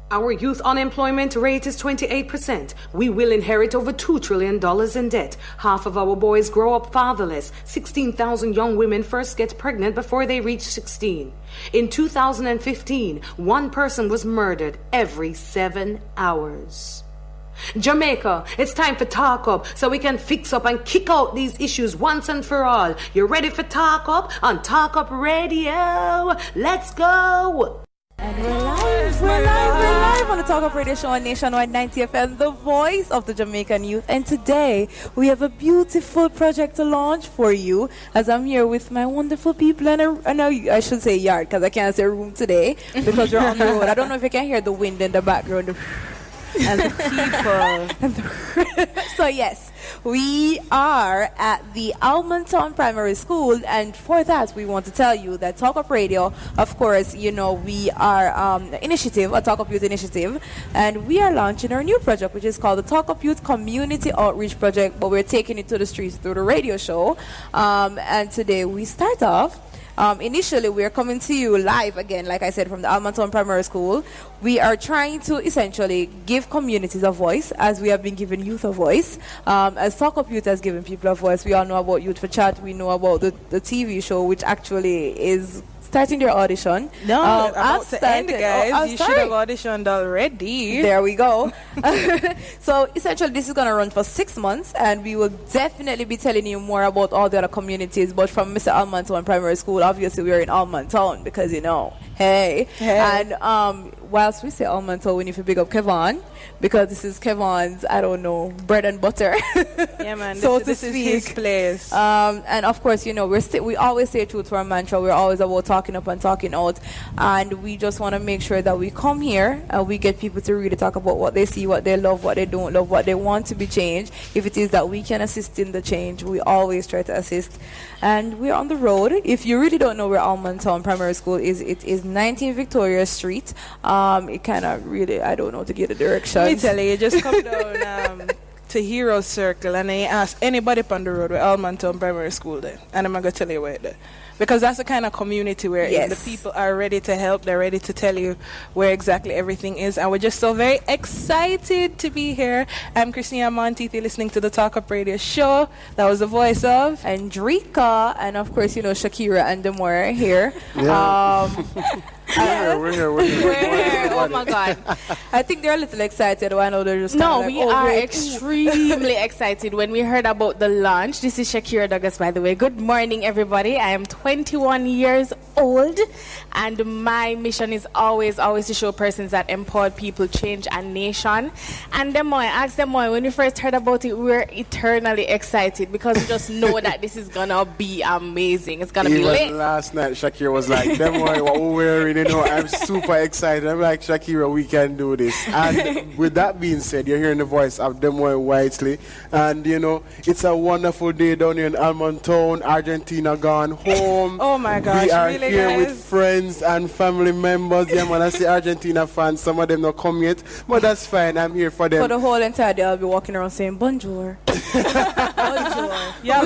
Our youth unemployment rate is 28%. We will inherit over $2 trillion in debt. Half of our boys grow up fatherless. 16,000 young women first get pregnant before they reach 16. In 2015, one person was murdered every 7 hours. Jamaica, it's time for Talk Up so we can fix up and kick out these issues once and for all. You ready for Talk Up on Talk Up Radio? Let's go! And we're live on the Talk Up Radio Show on Nationwide 90 FM, the voice of the Jamaican youth. And today, we have a beautiful project to launch for you, as I'm here with my wonderful people. And I should say yard, because I can't say room today, because we're on the road. I don't know if you can hear the wind in the background, and the people. So yes, we are at the Allman Town Primary School, and for that we want to tell you that Talk Up Radio, of course, you know, we are a Talk Up Youth initiative, and we are launching our new project, which is called the Talk Up Youth Community Outreach Project, but we're taking it to the streets through the radio show. And today we start off. Initially, we are coming to you live again, like I said, from the Allman Town Primary School. We are trying to essentially give communities a voice, as we have been giving youth a voice. As Talk Up Youth has given people a voice, we all know about Youth for Chat. We know about the TV show, which actually is starting their audition. No, about to end, guys. You should have auditioned already. There we go. So essentially, this is going to run for 6 months, and we will definitely be telling you more about all the other communities. But from Mr. Allman Town Primary School, obviously we are in Allman Town because, you know, hey. And whilst we say Allman Town, we need to big up Kevon, because this is Kevon's, I don't know, bread and butter. Yeah, man. So this is his place. And of course, you know, we always say truth for a mantra. We're always about talking up and talking out, and we just want to make sure that we come here and we get people to really talk about what they see, what they love, what they don't love, what they want to be changed. If it is that we can assist in the change, we always try to assist. And we're on the road. If you really don't know where Allman Town Primary School is, it is 19 Victoria Street. It kind of really, I don't know to get the direction. Let me tell you, just come down to Hero Circle and then you ask anybody up on the road where Allman Town Primary School there, and I'm going to tell you where it is. Because that's the kind of community where the people are ready to help. They're ready to tell you where exactly everything is. And we're just so very excited to be here. I'm Christina Monteith. You're listening to the Talk Up Radio Show. That was the voice of Andrika. And of course, you know, Shakira and Demore are here. Yeah. We're here. Oh my God. I think they're a little excited. I know they're just we are extremely excited when we heard about the launch. This is Shakira Douglas, by the way. Good morning, everybody. I am 21 years old, and my mission is always to show persons that empowered people change a nation. And I asked them why when we first heard about it, we were eternally excited because we just know that this is gonna be amazing. It's gonna be lit. Last night, Shakira was like, what we're wearing. You know, I'm super excited. I'm like, Shakira, we can do this. And with that being said, you're hearing the voice of Demoy Whiteley. And, you know, it's a wonderful day down here in Allman Town. Argentina gone home. Oh, my gosh. We are really, here guys? with friends and family members. Yeah, man, I see Argentina fans. Some of them not come yet. But that's fine. I'm here for them. For the whole entire day, I'll be walking around saying, bonjour. Bonjour. Yeah,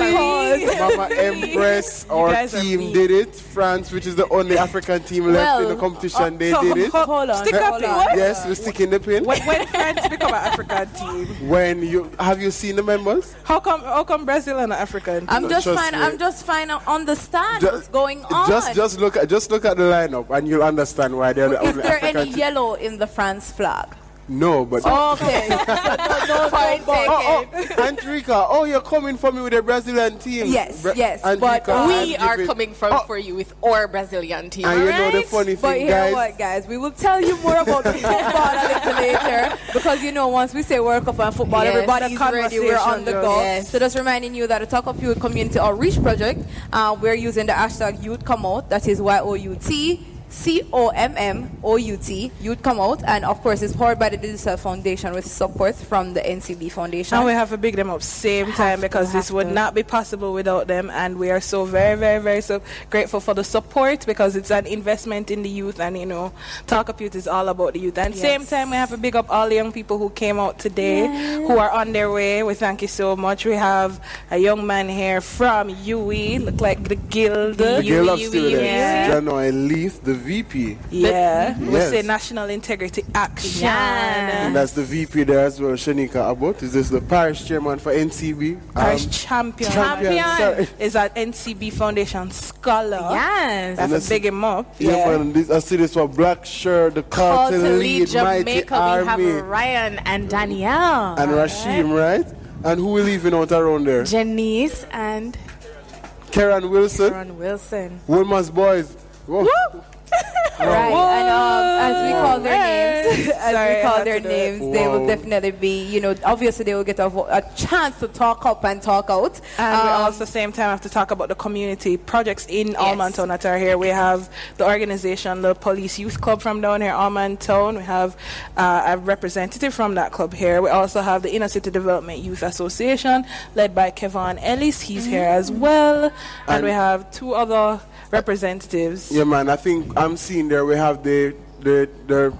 Mama Empress, our team did it. France, which is the only African team left in the competition, they did it. Hold on. Stick up pin. Yes, we're sticking the pin. When France become an African team? When have you seen the members? How come Brazil and African team? I'm just trying to understand what's going on. Just look at the lineup and you'll understand why they're the only Is there African any team. yellow in the France flag? No, but Okay. Andrika, you're coming for me with the Brazilian team. Yes. Andrika, But we are coming for you with our Brazilian team. And you know the funny But thing, hear what, guys? We will tell you more about the football a little later, because you know once we say World Cup and football, everybody's ready. We're on the go. Yes. So just reminding you that the Talk Up Youth Community Outreach Project, we're using the hashtag Youth Come Out. That is YOUT. COMMOUT, Youth Come Out, and of course it's powered by the Digicel Foundation with support from the NCB Foundation. And we have to big them up same time because this would not be possible without them, and we are so very, very, very so grateful for the support because it's an investment in the youth, and you know, Talk Up Youth is all about the youth. And same time we have to big up all the young people who came out today, who are on their way. We thank you so much. We have a young man here from UE, look like the Guild. The Guild of Students. Yeah. Janoy Leaf, the VP. Yeah, we Yes. say National Integrity Action. And that's the VP there as well, Shanika Abbott. Is this the parish chairman for NCB? Parish champion. Sorry. Is an NCB Foundation scholar. Yes. That's a big him up. Yeah, man. I see this one, black shirt, the call to lead mighty Jamaica. We army. have Ryan and Danielle. And Rashim, right? And who we leaving out around there? Janice and Karen Wilson. Ron Wilson. Wilma's boys. Whoa. Right, and as we call their names, they will Wow. definitely be, obviously they will get a chance to talk up and talk out. And we also same time have to talk about the community projects in Allman Town that are here. We have the organization, the Police Youth Club from down here, Allman Town. We have a representative from that club here. We also have the Inner City Development Youth Association led by Kevon Ellis. He's here as well. And we have two other representatives. Yeah, man. I think I'm seeing there we have the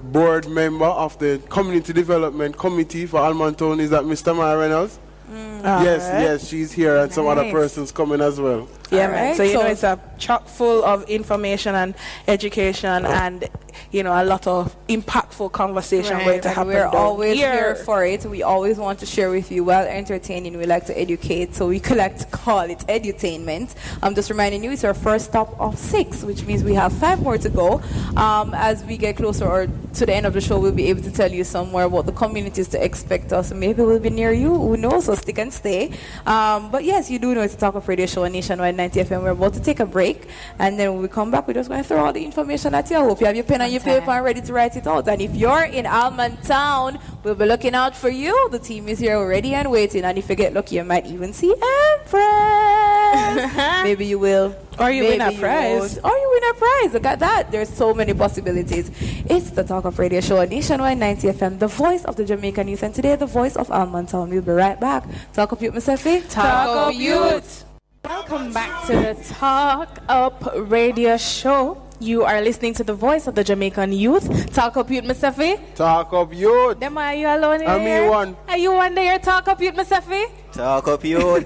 board member of the Community Development Committee for Allman Town. Is that Mr. Maya Reynolds? Yes, she's here, and some other persons coming as well. Yeah, man. Right. So, it's a chock full of information and education and, a lot of impactful conversation going to happen. We're always here here for it. We always want to share with you while entertaining. We like to educate, so we like to call it edutainment. I'm just reminding you, it's our first stop of 6, which means we have 5 more to go. As we get closer or to the end of the show, we'll be able to tell you some more about the communities to expect us. Maybe we'll be near you. Who knows? So stick and stay. But yes, you do know it's a Talk of Radio show on Nationwide 90 FM. We're about to take a break, and then when we come back, we're just going to throw all the information at you. I hope you have your pen and your paper and ready to write it out. And if you're in Allman Town, we'll be looking out for you. The team is here ready and waiting. And if you get lucky, you might even see Empress. Maybe you will. Or you win a prize. Or you win a prize. Look at that. There's so many possibilities. It's the Talk of Radio show on Nationwide 90 FM, the voice of the Jamaican youth. And today, the voice of Allman Town. We'll be right back. Talk of Youth, Miss Effie. Talk of Youth. Welcome back to the Talk Up Radio show. You are listening to the voice of the Jamaican youth. Talk Up Youth, Miss Effie. Talk up, youth. Them are you alone here? I'm me one. Are you one there? Talk Up Youth, Miss Effie. Talk up, youth.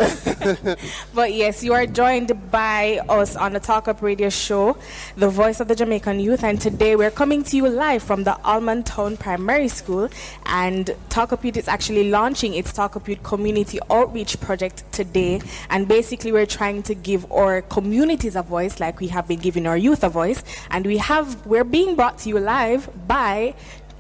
But yes, you are joined by us on the Talk Up Radio show, the voice of the Jamaican youth. And today we're coming to you live from the Allman Town Primary School. And Talk Up Youth is actually launching its Talk Up Youth Community Outreach Project today. And basically we're trying to give our communities a voice like we have been giving our youth a voice. And we're being brought to you live by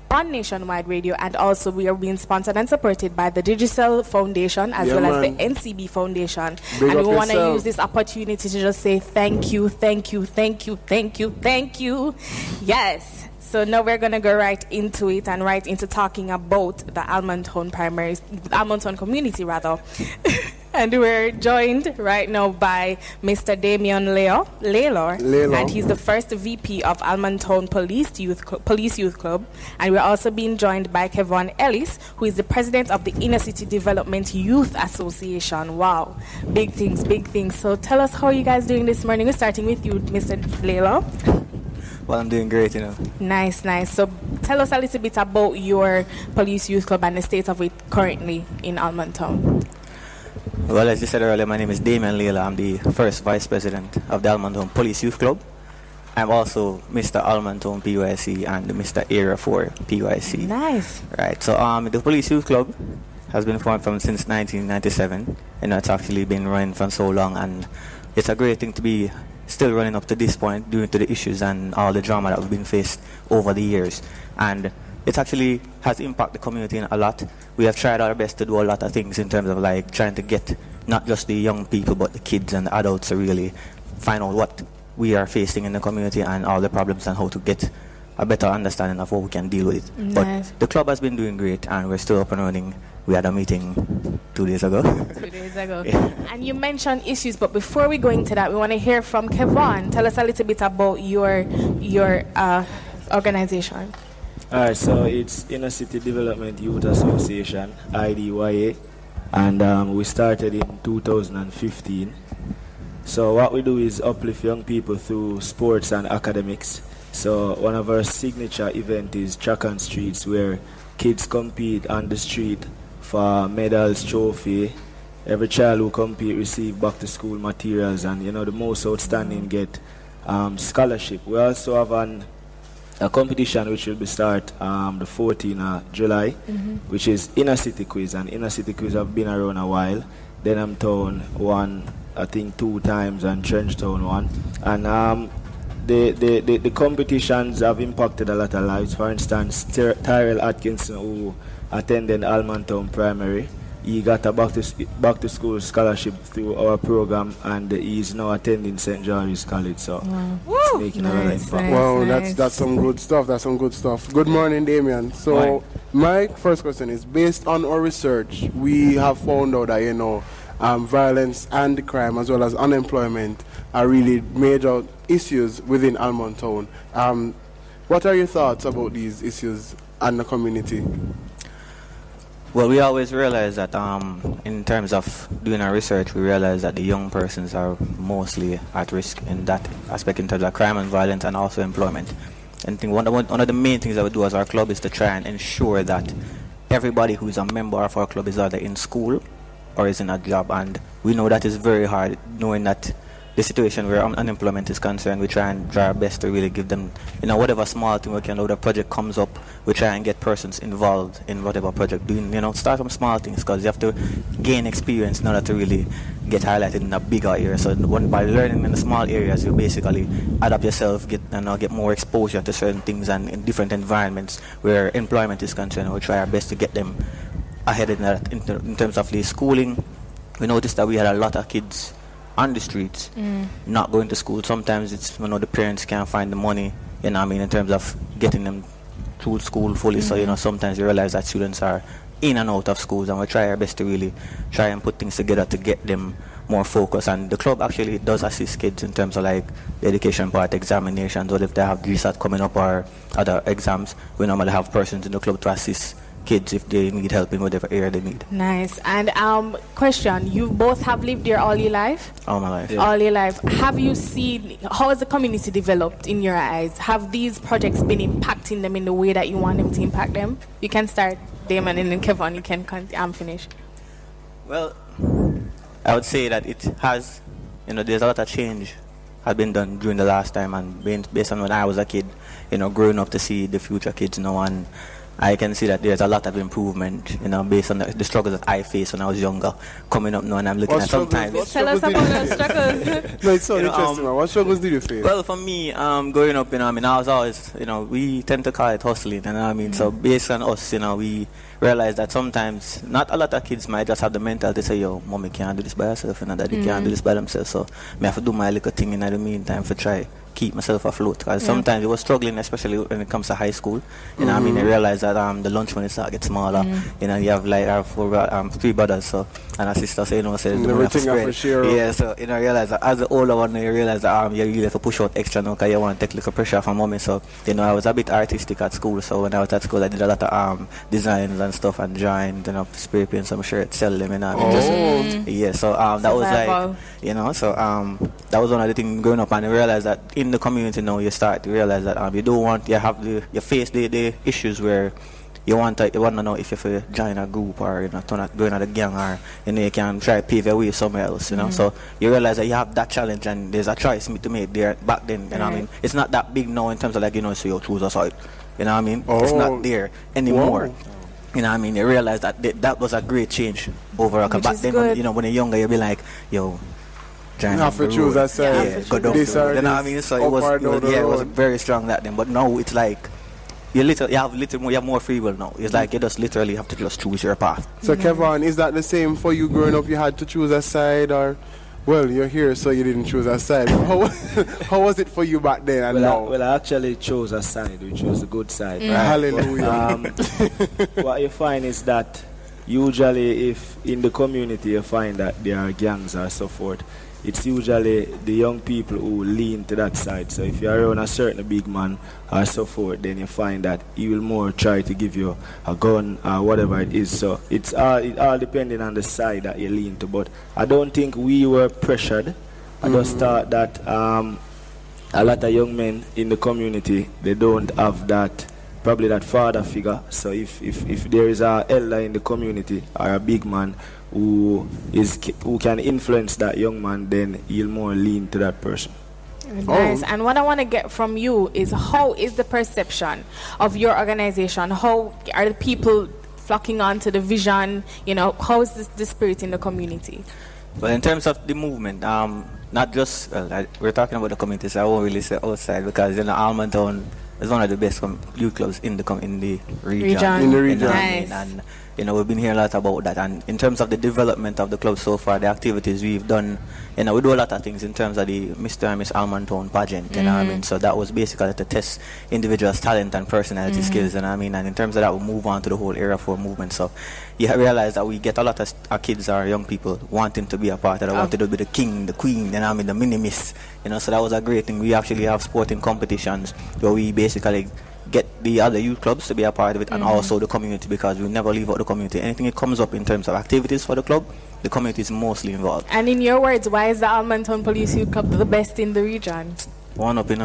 on Nationwide Radio, and also we are being sponsored and supported by the Digicel Foundation as well as the NCB Foundation. Big and we want to yourself. use this opportunity to just say thank you. Yes. So now we're going to go right into it and right into talking about the Allman Town community rather. And we're joined right now by Mr. Damian Laylor, and he's the first VP of Allman Town Police Youth Club. And we're also being joined by Kevon Ellis, who is the president of the Inner City Development Youth Association. Wow, big things. So tell us how you guys doing this morning. We're starting with you, Mr. Laylor. Well, I'm doing great, Nice. So tell us a little bit about your Police Youth Club and the state of it currently in Allman Town. Well, as you said earlier, my name is Damian Layla. I'm the first vice president of the Allman Town Police Youth Club. I'm also Mr. Allman Town PYC and Mr. Area 4 PYC. Nice. Right, so the Police Youth Club has been formed since 1997. It's actually been running for so long, and it's a great thing to be still running up to this point due to the issues and all the drama that we've been faced over the years. And it actually has impacted the community a lot. We have tried our best to do a lot of things in terms of trying to get not just the young people but the kids and the adults to really find out what we are facing in the community and all the problems and how to get a better understanding of how we can deal with it. Nice. But the club has been doing great and we're still up and running. We had a meeting 2 days ago. 2 days ago. Yeah. And you mentioned issues, but before we go into that, we want to hear from Kevon. Tell us a little bit about your organization. Alright, so it's Inner City Development Youth Association, IDYA, and we started in 2015. So what we do is uplift young people through sports and academics. So one of our signature events is track and streets, where kids compete on the street for medals, trophy. Every child who compete receive back to school materials, and the most outstanding get scholarship. We also have a competition which will be start the 14th of July, which is Inner City Quiz. And Inner City Quiz have been around a while. Denham Town won, I think, 2 times, and Trench Town won. And the competitions have impacted a lot of lives. For instance, Tyrell Atkinson, who attended Allman Town Primary, he got a back to school scholarship through our program, and he is now attending St. George's College. So it's making a lot of impact. Wow, that's some good stuff. That's some good stuff. Good morning, Damien. So my first question is, based on our research, we have found out that violence and crime, as well as unemployment, are really major issues within Allman Town. What are your thoughts about these issues and the community? Well, we always realize that in terms of doing our research, we realize that the young persons are mostly at risk in that aspect in terms of crime and violence, and also employment. And I think one of the main things that we do as our club is to try and ensure that everybody who is a member of our club is either in school or is in a job. And we know that is very hard, knowing that the situation where unemployment is concerned, we try our best to really give them, whatever small thing we can do. The project comes up, we try and get persons involved in whatever project doing. Start from small things, because you have to gain experience in order to really get highlighted in a bigger area. So by learning in the small areas, you basically adapt yourself, get more exposure to certain things, and in different environments where employment is concerned. We try our best to get them ahead in that. In terms of the schooling, we noticed that we had a lot of kids on the streets, not going to school. Sometimes it's the parents can't find the money, in terms of getting them through school fully. So sometimes you realize that students are in and out of schools, and we try our best to really try and put things together to get them more focused. And the club actually does assist kids in terms of the education part, examinations, or if they have GSAT coming up or other exams, we normally have persons in the club to assist kids if they need help in whatever area they need. Nice. And question, you both have lived here all your life? All my life. Yeah. All your life. Have you seen, how has the community developed in your eyes? Have these projects been impacting them in the way that you want them to impact them? You can start, Damon, and then Kevin, you can finish. Well, I would say that it has, there's a lot of change has been done during the last time, and based on when I was a kid, growing up to see the future kids, and I can see that there's a lot of improvement, based on the struggles that I faced when I was younger, coming up now, and I'm looking at sometimes. Tell us about those struggles. No, it's so interesting, man. What struggles did you face? Well, for me, growing up, I was always, we tend to call it hustling, So based on us, we realize that sometimes not a lot of kids might just have the mentality to say, yo, mommy can't do this by herself, daddy can't do this by themselves. So I have to do my little thing in the meantime to try keep myself afloat, because sometimes I was struggling, especially when it comes to high school. I realized that the lunch money start get smaller. You have I have 3 brothers, so, and a sister, so everything have to share. Yeah, so I realized that as the older one, you realize that you really have to push out extra now, because you want to take little pressure from mommy. So I was a bit artistic at school. So when I was at school, I did a lot of designs and stuff, and drawing, spray paint some shirts, sell them. Yeah, so that was so that was one of the things growing up, and I realized that in the community now you start to realize that you face the issues where you want to know if you have to join a group, or going at a gang, or you can try to pave your way somewhere else. So you realize that you have that challenge, and there's a choice to make there back then. It's not that big now in terms of so you choose a side. It's not there anymore. Wow. You realize that was a great change overall. Back then, when you're younger, you'll be like, yo, you have to choose a side. Go down the road. So it was very strong that then. But now it's like you have more free will now. It's like you just literally have to just choose your path. So Kevin, is that the same for you growing up? You had to choose a side, or well, you're here, so you didn't choose a side. How was it for you back then and now? I actually chose a side. We chose the good side. Right? Hallelujah. But, what you find is that usually, if in the community you find that there are gangs or so forth, it's usually the young people who lean to that side. So if you're around a certain big man or so forth, then you find that he will more try to give you a gun or whatever it is. So it all depending on the side that you lean to. But I don't think we were pressured. I just thought that a lot of young men in the community, they don't have that, probably that father figure. So if there is a elder in the community or a big man who can influence that young man, then he'll more lean to that person. Nice. And what I want to get from you is, how is the perception of your organization? How are the people flocking onto the vision? How is the spirit in the community? Well, in terms of the movement, not just we're talking about the community, so I won't really say outside, because Allman Town is one of the best youth clubs in the region. In the region. Nice. And we've been hearing a lot about that. And in terms of the development of the club so far, the activities we've done, we do a lot of things in terms of the Mr. and Miss Allman Town pageant. You know what I mean? So that was basically to test individuals' talent and personality skills. And in terms of that, we move on to the whole Area 4 movement. So you realize that we get a lot of our kids, our young people, wanting to be a part of it, wanting to be the king, the queen, the mini-miss. So that was a great thing. We actually have sporting competitions where we basically get the other youth clubs to be a part of it, and also the community, because we never leave out the community. Anything that comes up in terms of activities for the club, the community is mostly involved. And in your words, why is the Allman Town Police Youth Club the best in the region? One up, One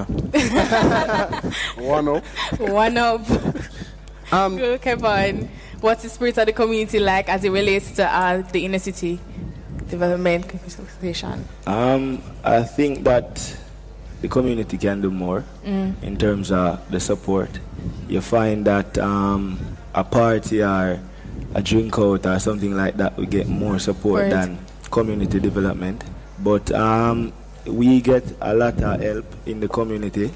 up. One up. Good, Kevin. What's the spirit of the community like as it relates to the inner city development association? I think that the community can do more in terms of the support. You find that a party or a drink out or something like that, we get more support than community development. But we get a lot of help in the community.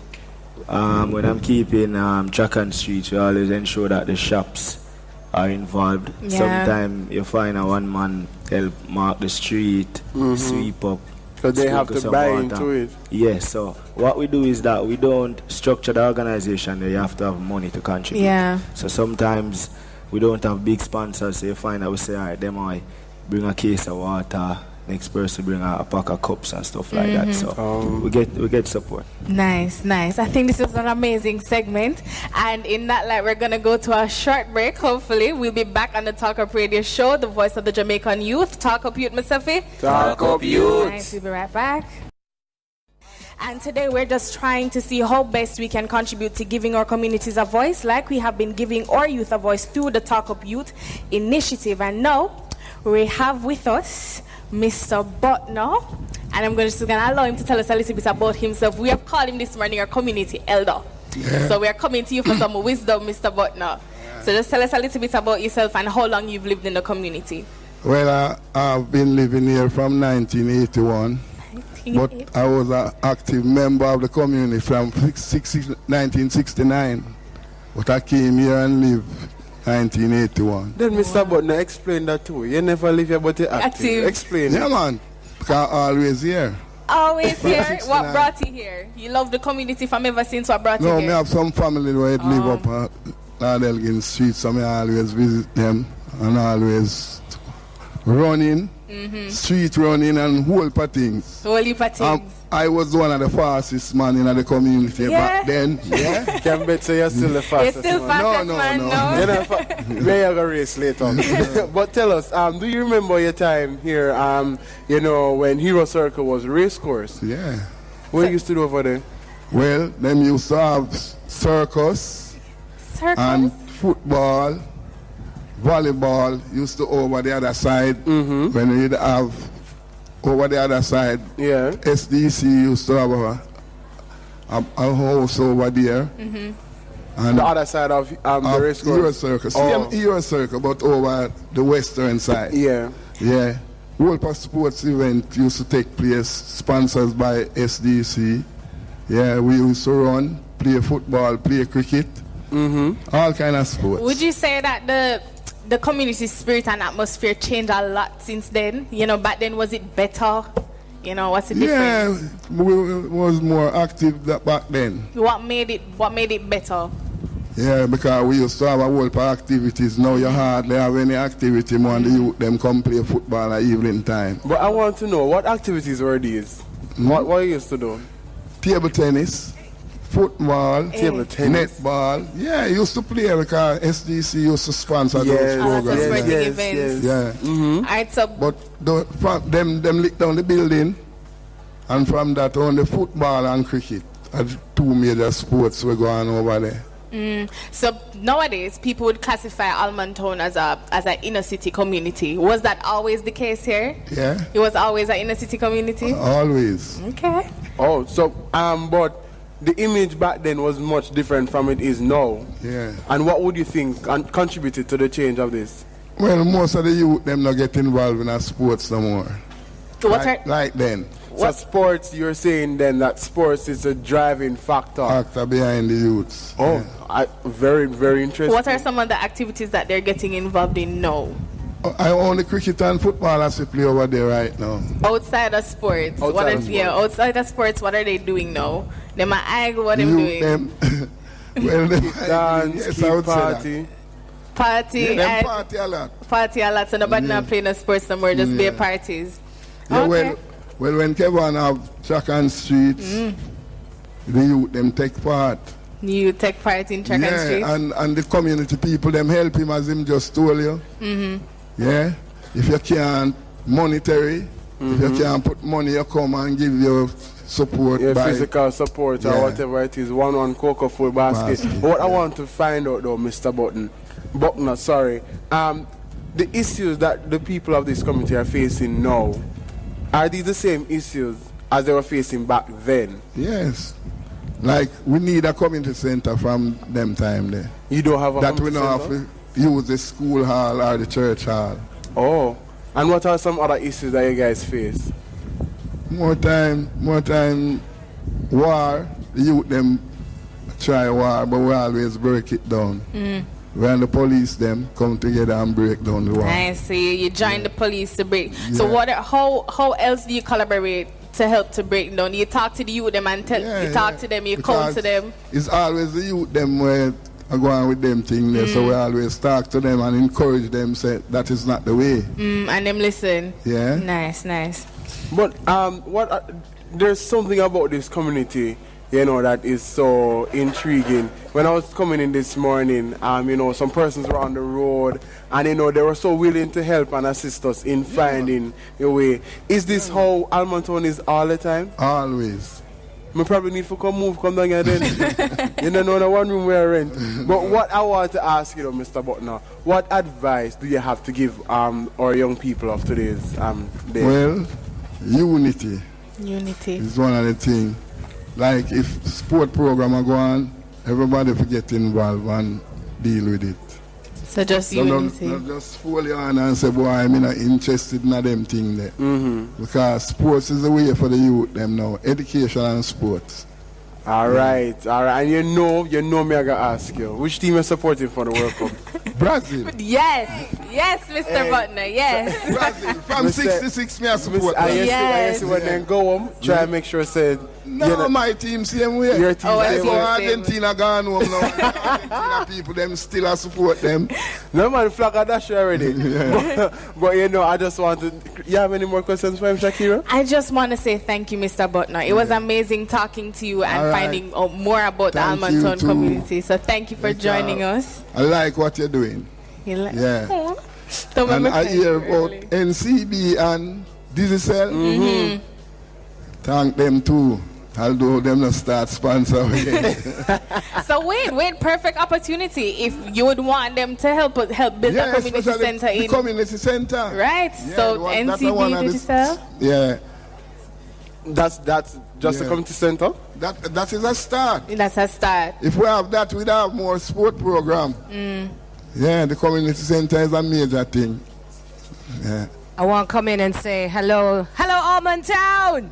When I'm keeping track and streets, we always ensure that the shops are involved. Yeah. Sometimes you find a one-man help mark the street, sweep up. So they have to buy into it. Yes, so what we do is that we don't structure the organization. You have to have money to contribute. Yeah. So sometimes we don't have big sponsors. So you find that we say, all right, them I bring a case of water, next person bring a pack of cups and stuff like that. So we get support. Nice. I think this is an amazing segment. And in that light, we're going to go to a short break, hopefully. We'll be back on the Talk Up Radio Show, the voice of the Jamaican youth. Talk Up Youth, Musafi. Talk Up Youth. Nice, we'll be right back. And today we're just trying to see how best we can contribute to giving our communities a voice, like we have been giving our youth a voice through the Talk Up Youth initiative. And now we have with us Mr. Butner, and I'm just going to allow him to tell us a little bit about himself. We have called him this morning our community elder. Yeah. So we are coming to you for some wisdom, Mr. Butner. Yeah. So just tell us a little bit about yourself and how long you've lived in the community. Well, I've been living here from 1981. But I was an active member of the community from 1969. But I came here and lived 1981. Then Mr. Butner, explain that too. You never live here, but you're active. Explain it. Yeah, man. Because I'm always here. Always here? What brought you here? You love the community from ever since. What brought you here? No, I have some family where I live up at Lord Elgin Street, so I always visit them and always running. Street running and whole heap of things. Whole heap of things. I was one of the fastest man in the community back then. Yeah. Can bet say you're still the fastest man. You're still fastest man, no. We're going to race later. But tell us, do you remember your time here, when Hero Circle was a race course? Yeah. What you used to do over there? Well, them used to have circus and football. Volleyball used to over the other side when we'd have over the other side. Yeah. SDC used to have a house over there. And the other side of the race course? Euro Circle, but over the western side. Yeah. Yeah. World Pass Sports event used to take place, sponsored by SDC. Yeah, we used to run, play football, play cricket. All kind of sports. Would you say that the community spirit and atmosphere changed a lot since then? Back then, was it better? What's the difference? Yeah, we was more active back then. What made it better? Yeah, because we used to have a whole lot of activities. Now you hardly have any activity more the youth them come play football at evening time. But I want to know, what activities were these? What you used to do? Table tennis. Football, table tennis, netball. Yeah, I used to play because SDC used to sponsor those programs. Events. Yeah. Alright, so but from them licked down the building, and from that on the football and cricket are two major sports were going over there. So nowadays, people would classify Allman Town as an inner city community. Was that always the case here? Yeah. It was always an inner city community? Always. Okay. Oh, so but the image back then was much different from it is now. Yeah. And what would you think contributed to the change of this? Well, most of the youth them not get involved in sports no more. Like then. So sports, you're saying then that sports is a driving factor Behind the youths. Oh, yeah. Very, very interesting. What are some of the activities that they're getting involved in now? I own the cricket and football as we play over there right now. Outside of sports, outside of sports, what are they doing now? Them are idle, what them doing? Well, them dance, yes, I would party. Party, yeah, party a lot. Party a lot, so nobody not playing no sports no more, just be parties. Yeah, okay. Well, when Kevin have track and streets, the youth them take part. You take part in track and streets? And the community people them help him as him just told you. Yeah, if you can't monetary, if you can't put money, you come and give your support. Physical support or whatever it is, one cocoa full basket. What I want to find out though, Mr. Buckner, sorry, the issues that the people of this community are facing now, are these the same issues as they were facing back then? Yes. Like we need a community center from them time there. You don't have a that community we don't center? have to use the school hall or the church hall. Oh, and what are some other issues that you guys face? More time, war. The youth them try war, but we always break it down. When the police them come together and break down the war. I see. You join the police to break. So how else do you collaborate to help to break down? You talk to the youth them and you talk to them, you call to them. It's always the youth them where I go on with them thing there, so we always talk to them and encourage them, say that is not the way. And them listen. Yeah. Nice. But there's something about this community, that is so intriguing. When I was coming in this morning, some persons were on the road, and they were so willing to help and assist us in finding a way. Is this how Allman Town is all the time? Always. I probably need to come down here then. You know the one room where I rent. But what I want to ask you, Mr. Buckner, what advice do you have to give our young people of today's day? Well, unity. Unity is one of the things. Like if sport program are going, everybody forget involved and deal with it. So just unity. Not just fool you on and say, boy, I'm not interested in them thing there. Because sports is the way for the youth them now. Education and sports. All right. And you know me I gotta ask you. Which team are supporting for the World Cup? Brazil. Yes, Mr. Butner, yes. Brazil. From 66 me I support. I see when they go home, try and make sure said no, my team same way. Your team same way. Argentina gone home now. Argentina people them still I support them. No man, flag a dash already. but I just want to. You have any more questions for him, Shakira? I just want to say thank you, Mr. Butner. It was amazing talking to you and finding out more about the Allman Town community. So thank you for joining us. I like what you're doing. Yeah. And I hear about NCB and Digicel. Thank them too. Although them not start sponsor again. So wait, perfect opportunity if you would want them to help build a community center in the community center. Right. Yeah, so NCB Digicel. Yeah. That's just a community center? That is a start. That's a start. If we have that, we'd have more sport program. Yeah, the community center is a major thing. Yeah. I want to come in and say hello, Allman Town.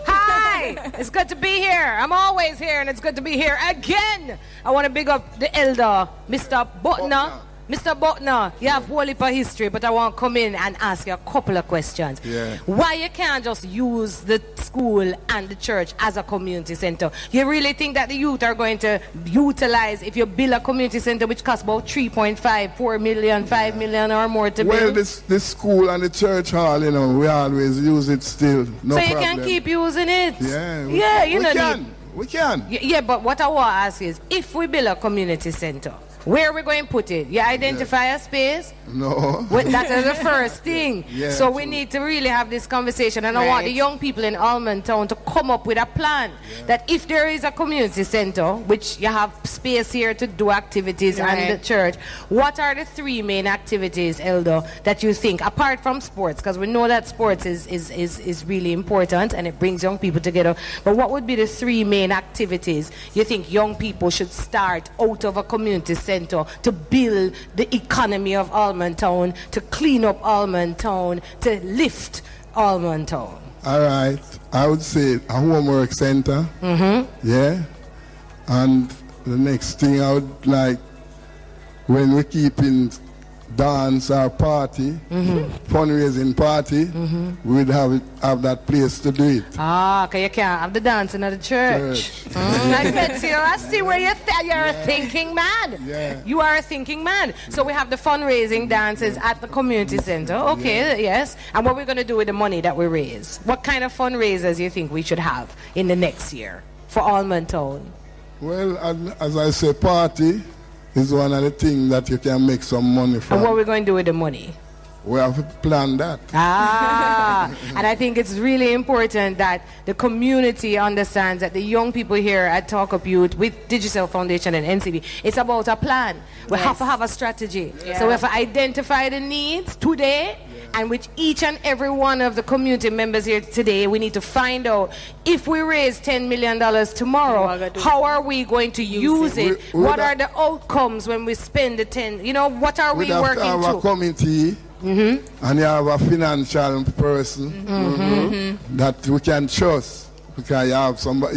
Hi, it's good to be here. I'm always here, and it's good to be here again. I want to big up the elder, Mr. Buckner. Mr. Buckner, you have whole heap of history, but I want to come in and ask you a couple of questions. Yeah. Why you can't just use the school and the church as a community center? You really think that the youth are going to utilize if you build a community center which costs about 3.5, 4 million, 5 million or more to build? Well, this school and the church hall, we always use it still. No so you problem. can keep using it? Yeah. We can. Yeah, but what I want to ask is, if we build a community center, Where are we going to put it? You identify a space? No. That is the first thing. Yeah, so we need to really have this conversation. And I want the young people in Allman Town to come up with a plan that if there is a community center, which you have space here to do activities and the church, what are the 3 main activities, Elder, that you think, apart from sports, because we know that sports is really important and it brings young people together, but what would be the 3 main activities you think young people should start out of a community center to build the economy of Allman Town, to clean up Allman Town, to lift Allman Town? All right. I would say a homework center. Yeah. And the next thing I would like, when we keep in dance or party, fundraising party, we would have that place to do it. Because you can't have the dancing at the church. I bet you. I see where you're a thinking man. Yeah. You are a thinking man. So we have the fundraising dances at the community center. Okay, yes. And what we're going to do with the money that we raise? What kind of fundraisers you think we should have in the next year for Allman Town? Well, as I say, party is one of the things that you can make some money from. And what are we going to do with the money? We have to plan that. And I think it's really important that the community understands that the young people here at Talk Up Youth with Digicel Foundation and NCB, it's about a plan. We have to have a strategy. So we have to identify the needs today, and with each and every one of the community members here today, we need to find out if we raise $10 million tomorrow, how are we going to use it? What are the outcomes when we spend the 10? You know, what are we working to? We have a committee, and you have a financial person that we can trust. Because you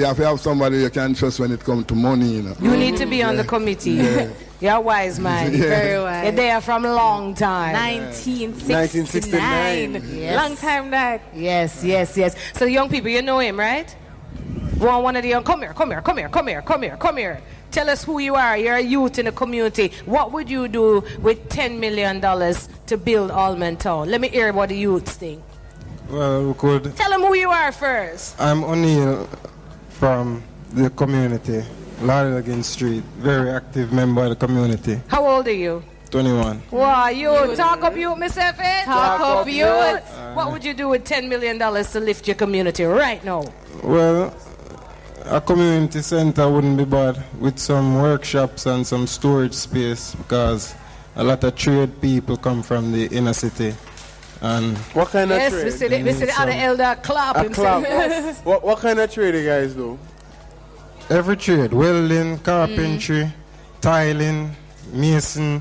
have to have somebody you can trust when it comes to money, you know. You need to be on the committee. You're wise, man. Very wise. You're there from a long time. 1969. Yes. Long time back. Yes. So young people, you know him, right? One of the young, come here. Tell us who you are. You're a youth in the community. What would you do with $10 million to build Allman Town? Let me hear what the youths think. Well, we could. Tell them who you are first. I'm O'Neill from the community, Larrigan Street. Very active member of the community. How old are you? 21. Wow, you talk up youth, Miss Effie. Talk up youth. What would you do with $10 million to lift your community right now? Well, a community center wouldn't be bad with some workshops and some storage space, because a lot of trade people come from the inner city. And what kind of trade? Yes, we see the other elder clap. What kind of trade you guys do? every trade, welding, carpentry, tiling, mason,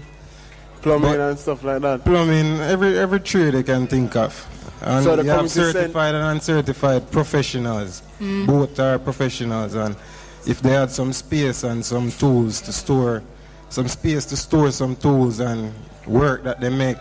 plumbing and stuff like that. Plumbing, every trade you can think of. And so you have certified and uncertified professionals. Both are professionals, and if they had some space and some tools to store, some space to store some tools and work that they make,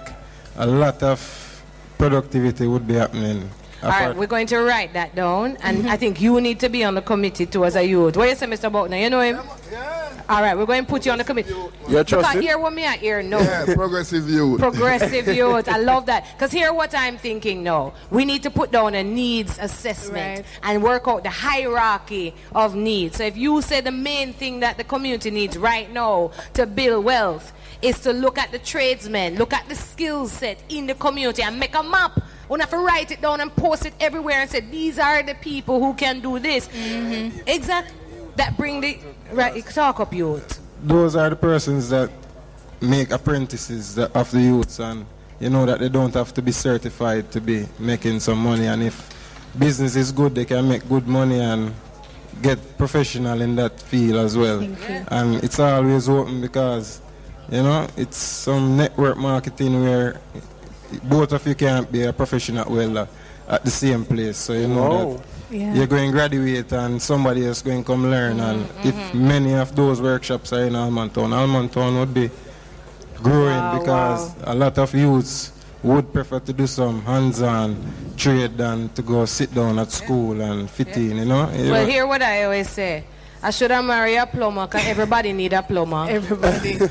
a lot of productivity would be happening. All right, we're going to write that down, and I think you need to be on the committee too as a youth. What you say, Mr. Buckner? You know him? Yeah. All right, we're going to put you on the committee. You're trusted? Because hear what me I hear, no. Yeah, progressive youth. Progressive youth. I love that. Because hear what I'm thinking now. We need to put down a needs assessment and work out the hierarchy of needs. So if you say the main thing that the community needs right now to build wealth is to look at the tradesmen, look at the skill set in the community and make a map. We have to write it down and post it everywhere and say, these are the people who can do this. Exactly. That bring the right talk up youth. Those are the persons that make apprentices of the youths, and you know that they don't have to be certified to be making some money, and if business is good, they can make good money and get professional in that field as well. And it's always open because, you know, it's some network marketing where both of you can't be a professional welder at the same place, so you know that you're going to graduate and somebody else going to come learn. And if many of those workshops are in Allman Town would be growing because a lot of youths would prefer to do some hands-on trade than to go sit down at school and fit in, you know. Well, hear what I always say. I should have married a plumber because everybody need a plumber. Everybody in the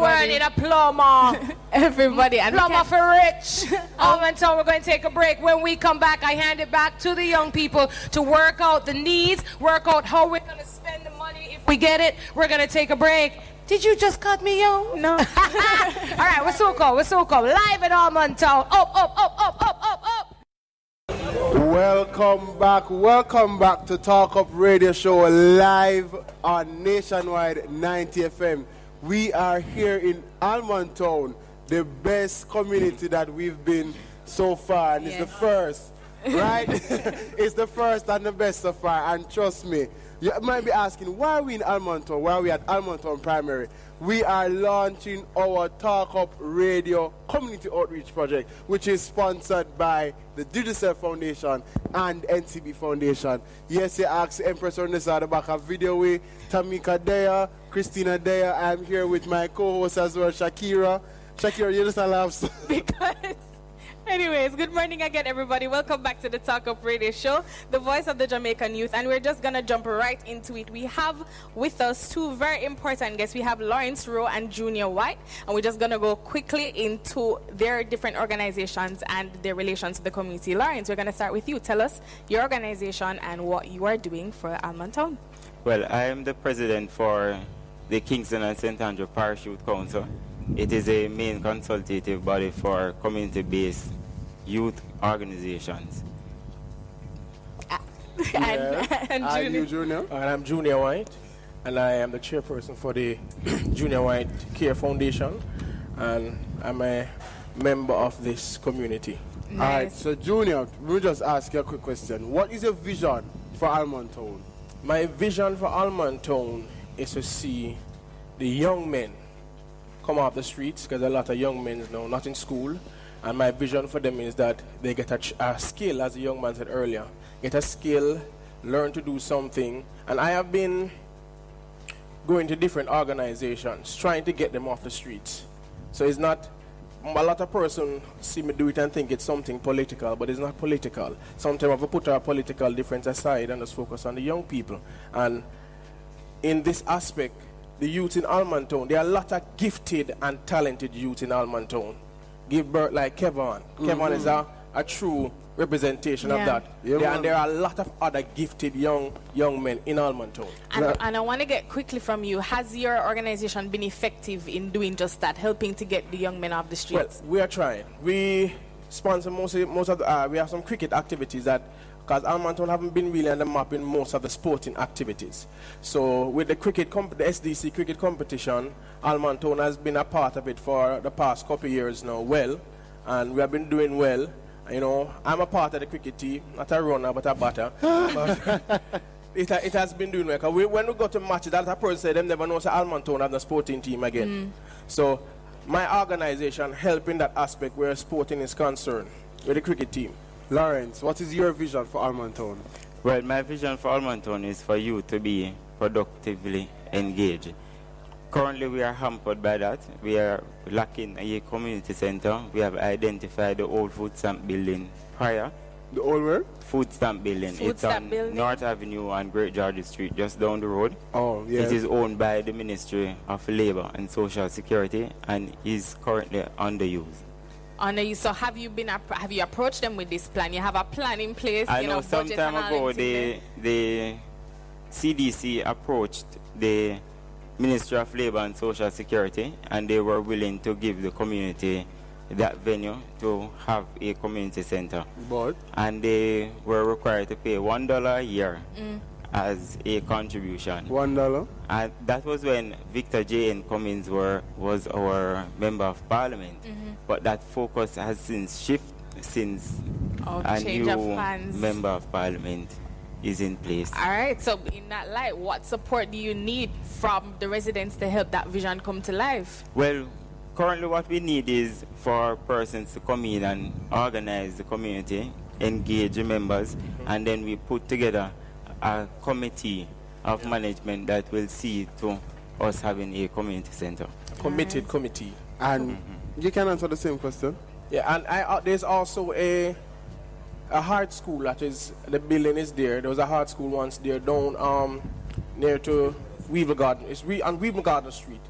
world need a plumber. Everybody. And plumber for rich. Allman Town, we're going to take a break. When we come back, I hand it back to the young people to work out the needs, work out how we're going to spend the money. If we get it, we're going to take a break. Did you just cut me, yo? No. All right, we're so cool. Live at Allman Town. Up. Welcome back to Talk Up Radio Show live on Nationwide 90 FM. We are here in Allman Town, the best community that we've been so far, and it's the first, right? It's the first and the best so far, and trust me, you might be asking, why are we in Allman Town? Why are we at Allman Town Primary? We are launching our Talk Up Radio Community Outreach Project, which is sponsored by the Digicel Foundation and NCB Foundation. Yes, you asked Empress on this at the back of video with Tamika Dea, Christina Dea. I'm here with my co-host as well, Shakira. Shakira, you just laugh. Because... Anyways, good morning again, everybody. Welcome back to the Talk Up Radio Show, the voice of the Jamaican youth, and we're just going to jump right into it. We have with us two very important guests. We have Lawrence Rowe and Junior White, and we're just going to go quickly into their different organizations and their relations to the community. Lawrence, we're going to start with you. Tell us your organization and what you are doing for Allman Town. Well, I am the president for the Kingston and St. Andrew Parish Youth Council. It is a main consultative body for community-based youth organizations. And Junior? And I'm Junior White, and I am the chairperson for the Junior White Care Foundation, and I'm a member of this community. Nice. All right, so Junior, we'll just ask you a quick question. What is your vision for Allman Town? My vision for Allman Town is to see the young men come off the streets, because a lot of young men now not in school, and my vision for them is that they get a skill, as the young man said earlier, get a skill, learn to do something. And I have been going to different organizations trying to get them off the streets. So it's not, a lot of persons see me do it and think it's something political, but it's not political. Sometimes we put our political difference aside and just focus on the young people. And in this aspect, the youth in Allman Town, there are a lot of gifted and talented youth in Allman Town. Give birth like Kevin. Kevin is a true representation of that. And there are a lot of other gifted young men in Allman Town. And I want to get quickly from you, has your organization been effective in doing just that, helping to get the young men off the streets? Well, we are trying. We sponsor most of the, we have some cricket activities that, because Allman Town haven't been really on the map in most of the sporting activities. So with the cricket, the SDC cricket competition, Allman Town has been a part of it for the past couple of years now, and we have been doing well. You know, I'm a part of the cricket team, not a runner, but a batter. But it has been doing well. Because when we go to matches, that a person said, them never know, so Allman Town have the sporting team again. So my organization help in that aspect where sporting is concerned, with the cricket team. Lawrence, what is your vision for Allman Town? Well, my vision for Allman Town is for you to be productively engaged. Currently, we are hampered by that. We are lacking a community center. We have identified the old food stamp building prior. The old where? Food stamp building. It's on North Avenue and Great George Street, just down the road. Oh, yeah. It is owned by the Ministry of Labor and Social Security and is currently underused. So have you approached them with this plan? You have a plan in place? I know some time ago the CDC approached the Ministry of Labor and Social Security, and they were willing to give the community that venue to have a community center. And they were required to pay $1 a year as a contribution. $1? And that was when Victor J.N. Cummings was our Member of Parliament. But that focus has since shifted since a new Member of Parliament is in place. All right, so in that light, what support do you need from the residents to help that vision come to life? Well, currently what we need is for persons to come in and organize the community, engage the members, and then we put together a committee of management that will see to us having a community center. A committed committee. And you can answer the same question. Yeah, and there's also a hard school that is, the building is there. There was a hard school once there down near to Weaver Garden. It's on Weaver Garden Street.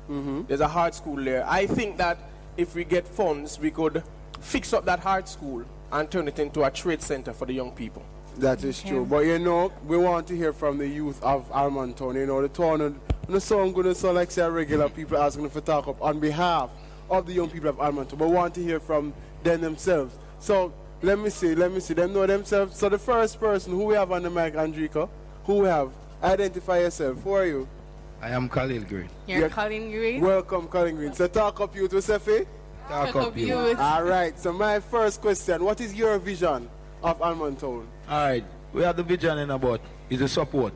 There's a hard school there. I think that if we get funds, we could fix up that hard school and turn it into a trade center for the young people. That is true. But you know, we want to hear from the youth of Allman Town. You know, the town No sound good, no sound like say regular people asking for talk up on behalf of the young people of Allman Town, but want to hear from them themselves. So let me see, them know themselves. So the first person who we have on the mic, Andrika, who we have, identify yourself. Who are you? I am Khalil Green. You're Colin Green? Welcome, Colin Green. So talk up youth, Josephine. Talk up youth. All right, so my first question, what is your vision of Allman Town? All right, we have the vision in about is the support.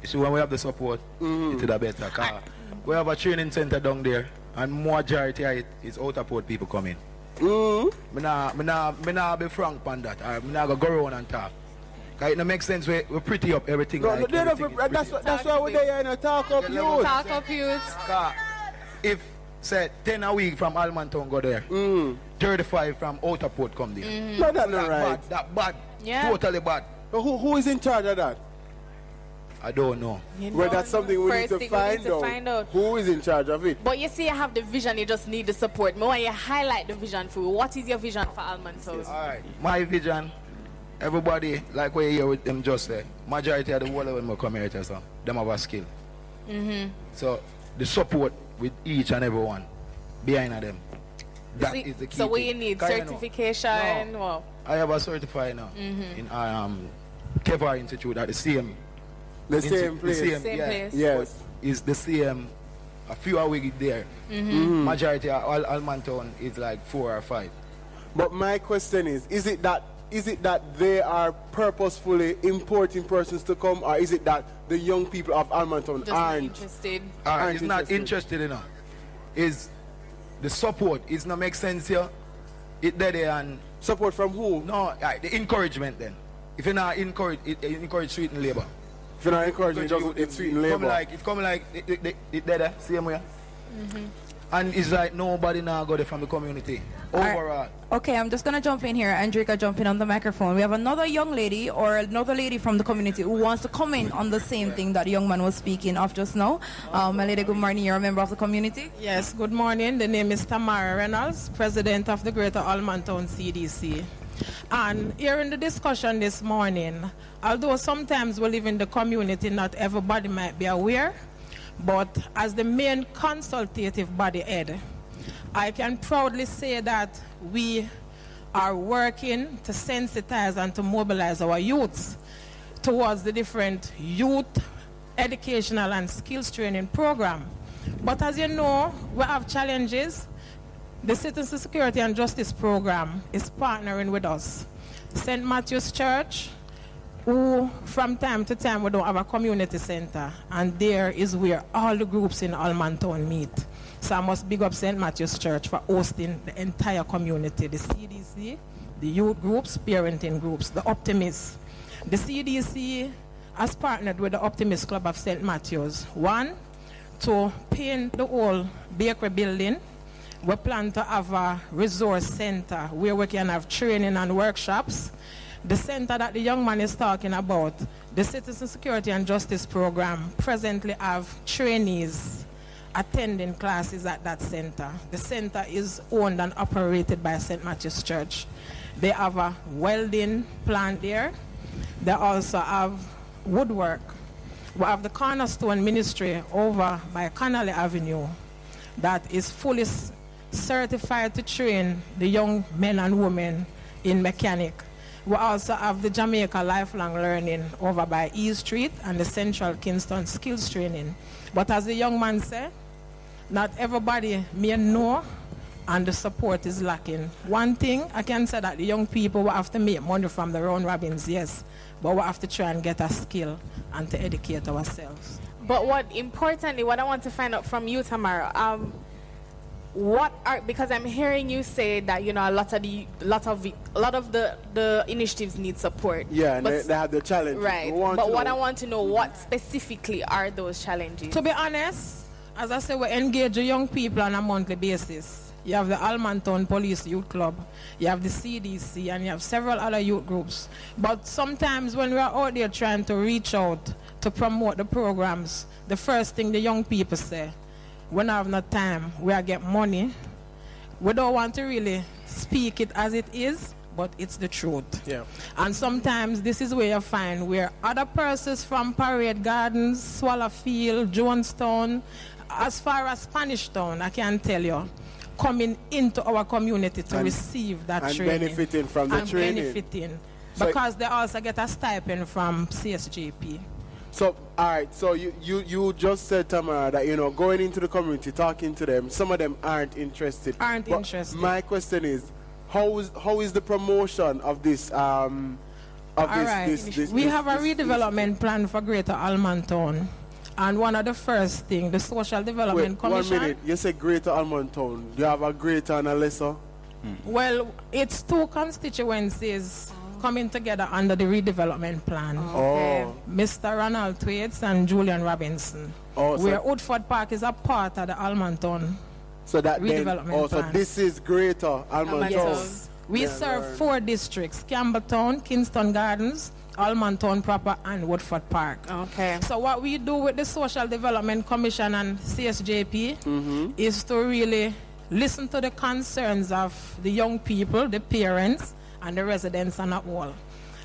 You see, when we have the support, it's a better car. We have a training center down there, and majority of it is outer port people coming. Me nah be frank on that. Me nah go around and talk. Cause it no make sense. We pretty up everything. No, like everything that's why we're there in a talk up youth. Talk up youth. If say 10 a week from Allman Town go there, 35 from outer port come there. No, that's not right. Bad, that bad. Yeah. Totally bad. But who is in charge of that? I don't know. Well, that's something we need to find out. Who is in charge of it? But you see, you have the vision, you just need the support. More you highlight the vision for you. What is your vision for Allman Town? All right, my vision, everybody, like what you hear with them just say, majority of the world when we come here, so them have a skill. So the support with each and every one behind them. That is the key. So what you need? Certification? No, Wow. I have a certified now in Keva Institute at the same. The same place. Same place. Yes. Is the same. A few a week there. Majority of Allman Town is like 4 or 5. But my question is it that they are purposefully importing persons to come, or is it that the young people of Allman Town aren't interested? It's not interested enough. Is the support? It's not make sense here. It there and support from who? No, the encouragement then. If you're not encourage, it encourage sweet and labor. If you're not encouraging, it's sweet and labor. It's coming like it there, same way. And it's like nobody now got it from the community overall. Okay, I'm just going to jump in here. Andrika, jump in on the microphone. We have another young lady or another lady from the community who wants to comment on the same thing that the young man was speaking of just now. My lady, good morning. You're a member of the community? Yes, good morning. The name is Tamara Reynolds, president of the Greater Allman Town CDC. And here in the discussion this morning, although sometimes we live in the community, not everybody might be aware, but as the main consultative body head, I can proudly say that we are working to sensitize and to mobilize our youths towards the different youth educational and skills training program. But as you know, we have challenges. The Citizen Security and Justice Program is partnering with us. St. Matthew's Church, who from time to time we don't have a community center, and there is where all the groups in Allman Town meet. So I must big up St. Matthew's Church for hosting the entire community, the CDC, the youth groups, parenting groups, the Optimists. The CDC has partnered with the Optimist Club of St. Matthew's. One, to paint the whole bakery building. We plan to have a resource center where we can have training and workshops. The center that the young man is talking about, the Citizen Security and Justice Program, presently have trainees attending classes at that center. The center is owned and operated by St. Matthew's Church. They have a welding plant there. They also have woodwork. We have the Cornerstone Ministry over by Connolly Avenue that is fully certified to train the young men and women in mechanic. We also have the Jamaica Lifelong Learning over by E Street and the Central Kingston Skills Training. But as the young man said, not everybody may know and the support is lacking. One thing I can say that the young people will have to make money from the round robins, yes, but we have to try and get a skill and to educate ourselves. But what I want to find out from you, Tamara, because I'm hearing you say that a lot of the initiatives need support. Yeah, and they have the challenge. Right. But what I want to know, what specifically are those challenges? To be honest, as I say, we engage the young people on a monthly basis. You have the Allman Town Police Youth Club, you have the CDC, and you have several other youth groups. But sometimes when we are out there trying to reach out to promote the programs, the first thing the young people say, we don't have no time, we are get money. We don't want to really speak it as it is but it's the truth. Yeah. And sometimes this is where you find where other persons from Parade Gardens, Swallowfield, Jonestown, as far as Spanish Town, I can tell you, coming into our community to receive that and training. Benefiting from the training. Benefiting. So because they also get a stipend from CSJP. So, all right, so you just said, Tamara, that, you know, going into the community, talking to them, some of them aren't interested. Interested. My question is, how is the promotion of this, We have a redevelopment plan for Greater Allman Town. And one of the first things, the Social Development Commission. 1 minute, you say Greater Allman Town. Do you have a greater and a lesser? Well, it's two constituencies coming together under the redevelopment plan. Mr. Ronald Thwaites and Julian Robinson. Where Woodford Park is a part of the Allman Town redevelopment plan. So this is Greater Allman Town. Yes. We serve 4 districts: Campbelltown, Kingston Gardens, Allman Town proper, and Woodford Park. Okay. So what we do with the Social Development Commission and CSJP is to really listen to the concerns of the young people, the parents, and the residents and all,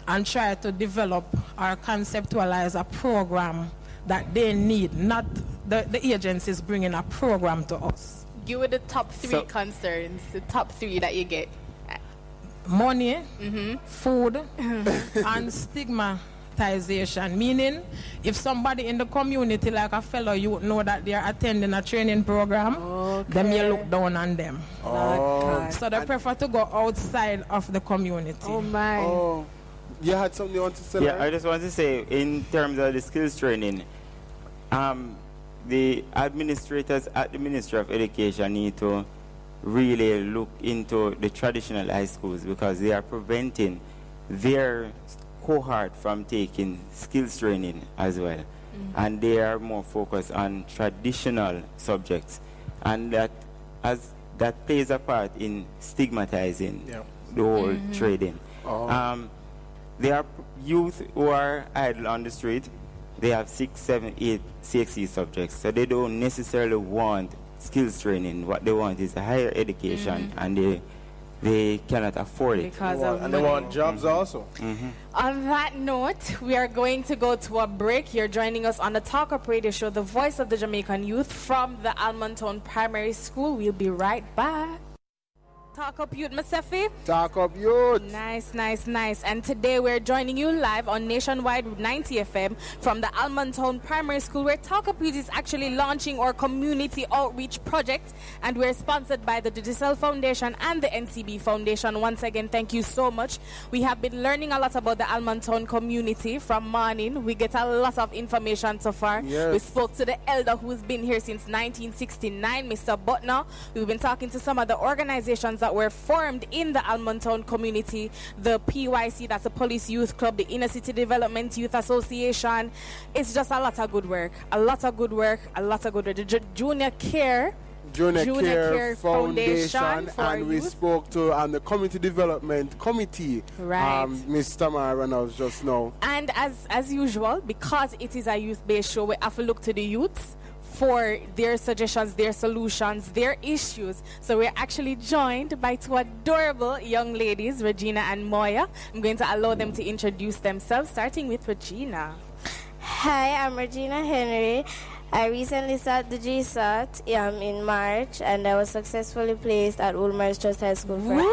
and try to develop or conceptualize a program that they need, not the agencies bringing a program to us. Give it the top 3 concerns, the top 3 that you get. Money, food, and stigmatization. Meaning, if somebody in the community, like a fellow youth, know that they are attending a training program, then you look down on them. So they prefer to go outside of the community. Oh my. You had something you want to say? Yeah, I just want to say, in terms of the skills training, the administrators at the Ministry of Education need to really look into the traditional high schools, because they are preventing their cohort from taking skills training as well. And they are more focused on traditional subjects, and that plays a part in stigmatizing the whole trading. There are youth who are idle on the street. They have 6, 7, 8 CXC subjects, so they don't necessarily want skills training. What they want is a higher education, and they cannot afford it. And they want jobs also. On that note, we are going to go to a break. You're joining us on the Talk Up Radio Show, the voice of the Jamaican youth from the Allman Town Primary School. We'll be right back. Talk Up Youth, Masefi. Talk Up Youth. Nice, nice, nice. And today we're joining you live on Nationwide 90 FM from the Allman Town Primary School, where Talk Up Youth is actually launching our community outreach project, and we're sponsored by the Digicel Foundation and the NCB Foundation. Once again, thank you so much. We have been learning a lot about the Allman Town community from morning. We get a lot of information so far. Yes. We spoke to the elder who's been here since 1969, Mr. Butner. We've been talking to some of the organizations that were formed in the Allman Town community, the PYC, that's the Police Youth Club, the Inner City Development Youth Association. It's just a lot of good work, The Junior Care Foundation and we spoke to the Community Development Committee, Ms. Tamara Reynolds just now. And as usual, because it is a youth-based show, we have to look to the youths for their suggestions, their solutions, their issues. So we're actually joined by 2 adorable young ladies, Regina and Moya. I'm going to allow them to introduce themselves, starting with Regina. Hi, I'm Regina Henry. I recently started the GSAT in March, and I was successfully placed at Woolmer's Trust High School for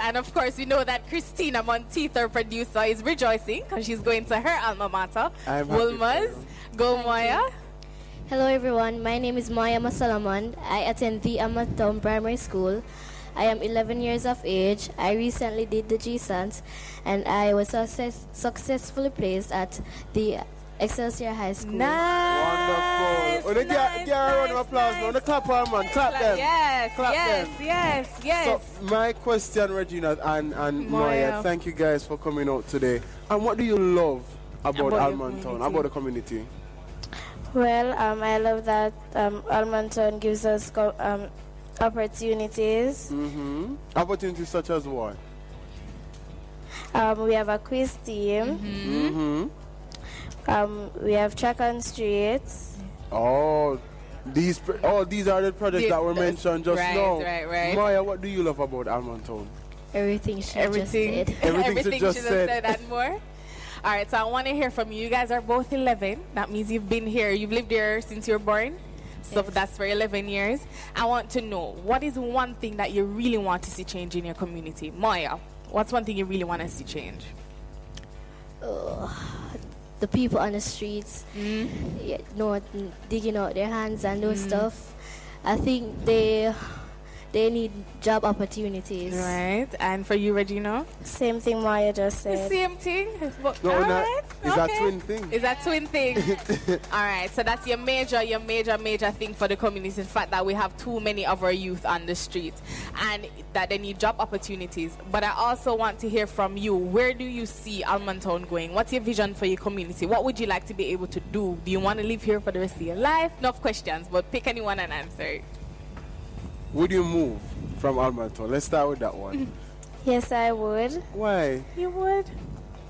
And of course, we know that Christina Monteith, our producer, is rejoicing because she's going to her alma mater, Woolmer's. Go, Moya. Hello everyone, my name is Moya Masalamand. I attend the Allman Town Primary School. I am 11 years of age. I recently did the GSAT, and I was successfully placed at the Excelsior High School. Nice. Wonderful. Give a round of applause now. Clap on, man. Clap them. Yes. So my question, Regina and Moya, thank you guys for coming out today. And what do you love about Allman Town, about the community? Well, I love that Allman Town gives us opportunities. Opportunities such as what? We have a quiz team. We have track on streets. These are the projects that were mentioned just now. Right. Maya, what do you love about Allman Town? Everything she just said. Everything she just said and more. All right, so I want to hear from you. You guys are both 11. That means you've been here. You've lived here since you were born. So that's for 11 years. I want to know, what is one thing that you really want to see change in your community? Maya, what's one thing you really want to see change? The people on the streets, digging out their hands and those stuff. I think they need job opportunities. Right. And for you, Regina? Same thing Maya just said. The same thing? No, is that twin thing? Is that twin thing? All right. So that's your major thing for the community. The fact that we have too many of our youth on the street and that they need job opportunities. But I also want to hear from you. Where do you see Allman Town going? What's your vision for your community? What would you like to be able to do? Do you want to live here for the rest of your life? Enough questions, but pick anyone and answer it. Would you move from Allman Town? Let's start with that one. Yes, I would. Why? You would?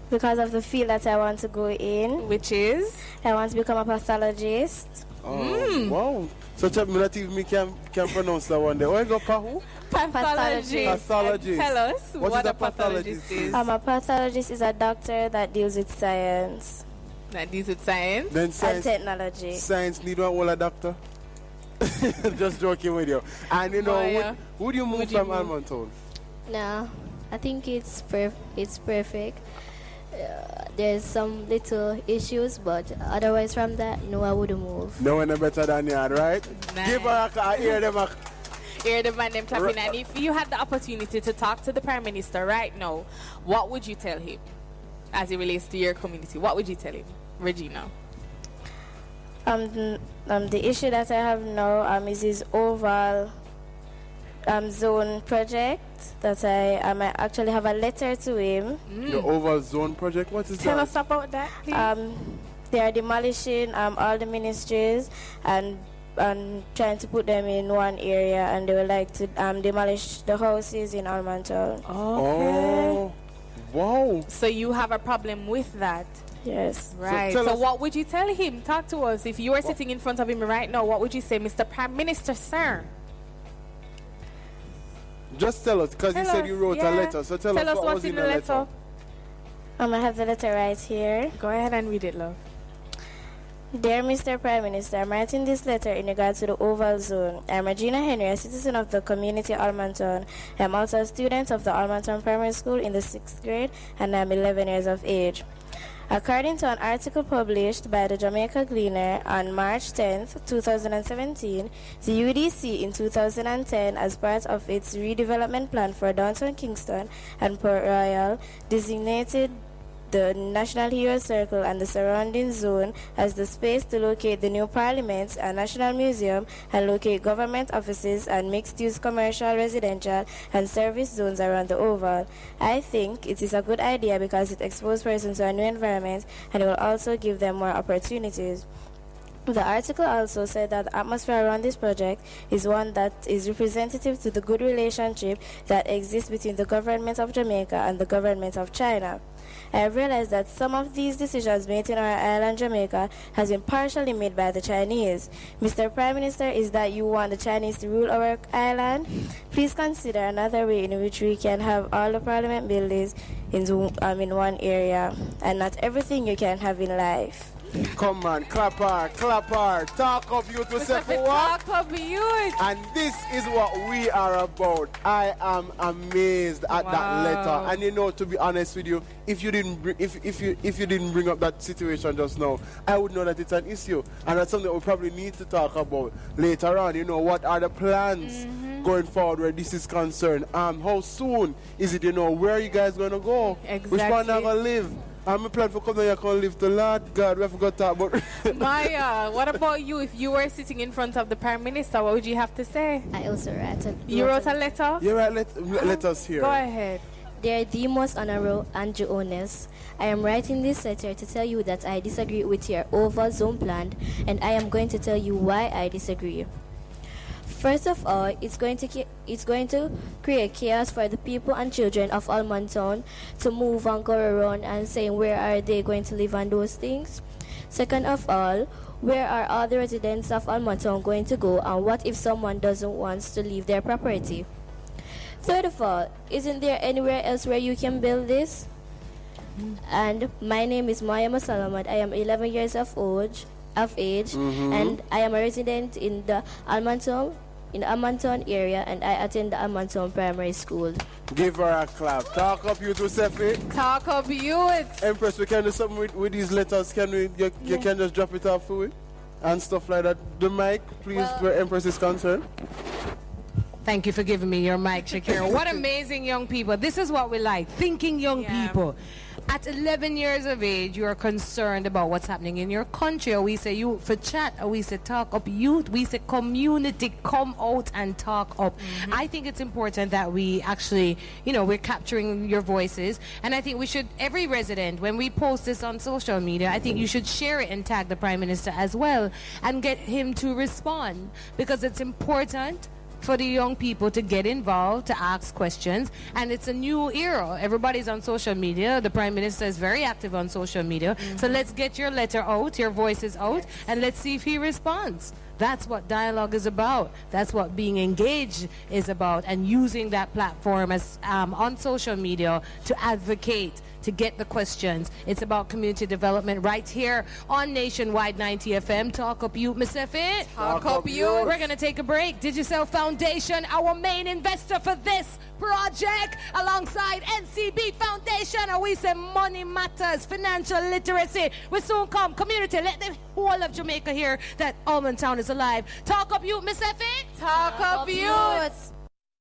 Because of the field that I want to go in. Which is? I want to become a pathologist. Oh, wow. So tell me that if me can pronounce that one there. Where you go, Pahu? Pathologist. Pathologist. Tell us what is a pathologist is. A pathologist is a doctor that deals with science. That deals with science? Then science. And technology. Science need one whole doctor? Just joking with you. And you know, would you move from Allman Town? No, I think it's perfect. There's some little issues, but otherwise from that, no, I wouldn't move. No one better than you, right? Nice. Give her a hear them. Hear the man them clapping. And if you had the opportunity to talk to the Prime Minister right now, what would you tell him as it relates to your community? What would you tell him, Regina? The issue that I have now is his oval zone project that I actually have a letter to him. The oval zone project, what is Tell that? us about that, please. They are demolishing all the ministries and trying to put them in one area, and they would like to demolish the houses in Allman Town. Okay. Oh, wow. So you have a problem with that? Yes. Right. So what would you tell him? Talk to us. If you were sitting in front of him right now, what would you say, Mr. Prime Minister, sir? Just tell us, because you said you wrote a letter. So tell us what was in the letter. I have the letter right here. Go ahead and read it, love. Dear Mr. Prime Minister, I'm writing this letter in regards to the Oval Zone. I'm Regina Henry, a citizen of the community Allman Town. I'm also a student of the Allman Town Primary School in the 6th grade, and I'm 11 years of age. According to an article published by the Jamaica Gleaner on March 10, 2017, the UDC in 2010, as part of its redevelopment plan for downtown Kingston and Port Royal, designated the National Hero Circle and the surrounding zone as the space to locate the new Parliament and National Museum and locate government offices and mixed-use commercial, residential and service zones around the Oval. I think it is a good idea because it exposes persons to a new environment and it will also give them more opportunities. The article also said that the atmosphere around this project is one that is representative to the good relationship that exists between the government of Jamaica and the government of China. I have realized that some of these decisions made in our island, Jamaica, has been partially made by the Chinese. Mr. Prime Minister, is that you want the Chinese to rule our island? Please consider another way in which we can have all the parliament buildings in one area, and not everything you can have in life. Come on, clap hard. Talk of youth to say for what? Talk of youth. And this is what we are about. I am amazed at that letter. And you know, to be honest with you, if you didn't bring up that situation just now, I would know that it's an issue, and that's something we probably need to talk about later on. You know, what are the plans going forward where this is concerned? How soon is it? You know, where are you guys going to go? Exactly. Which one are going to live? I'm a plan for coming here, can live to Lord God. We have to talk about. Maya, what about you? If you were sitting in front of the Prime Minister, what would you have to say? I also You wrote a letter? You write letters here. Go ahead. Dear the most honorable Andrew Ones, I am writing this letter to tell you that I disagree with your Oval Zone plan, and I am going to tell you why I disagree. First of all, it's going to create chaos for the people and children of Allman Town to move and go around and saying where are they going to live and those things. Second of all, where are all the residents of Allman Town going to go, and what if someone doesn't want to leave their property? Third of all, isn't there anywhere else where you can build this? And my name is Maya Masalamat. I am 11 years of age, and I am a resident in the Allman Town area, and I attend the Allman Town Primary School. Give her a clap. Talk up, you too, Sefi. Talk up, Yout. Empress, we can do something with these letters. Can we? You can just drop it off for it and stuff like that. The mic, please, where Empress is concerned. Thank you for giving me your mic, Shakira. What amazing young people. This is what we like, thinking young people. At 11 years of age, you are concerned about what's happening in your country. Or we say you for chat, or we say talk up youth, we say community, come out and talk up. I think it's important that we actually, we're capturing your voices. And I think we should, every resident, when we post this on social media, I think you should share it and tag the Prime Minister as well and get him to respond, because it's important for the young people to get involved, to ask questions, and it's a new era. Everybody's on social media. The Prime Minister is very active on social media. So let's get your letter out, your voices out, and let's see if he responds. That's what dialogue is about. That's what being engaged is about, and using that platform as on social media to advocate, to get the questions. It's about community development right here on Nationwide 90 FM. Talk up Yout, Miss Effie. Talk up Yout. We're going to take a break. Digicel Foundation, our main investor for this project, alongside NCB Foundation. And we say money matters, financial literacy. We soon come. Community, let the whole of Jamaica hear that Allman Town is alive. Talk up Yout, Miss Effie. Talk up Yout.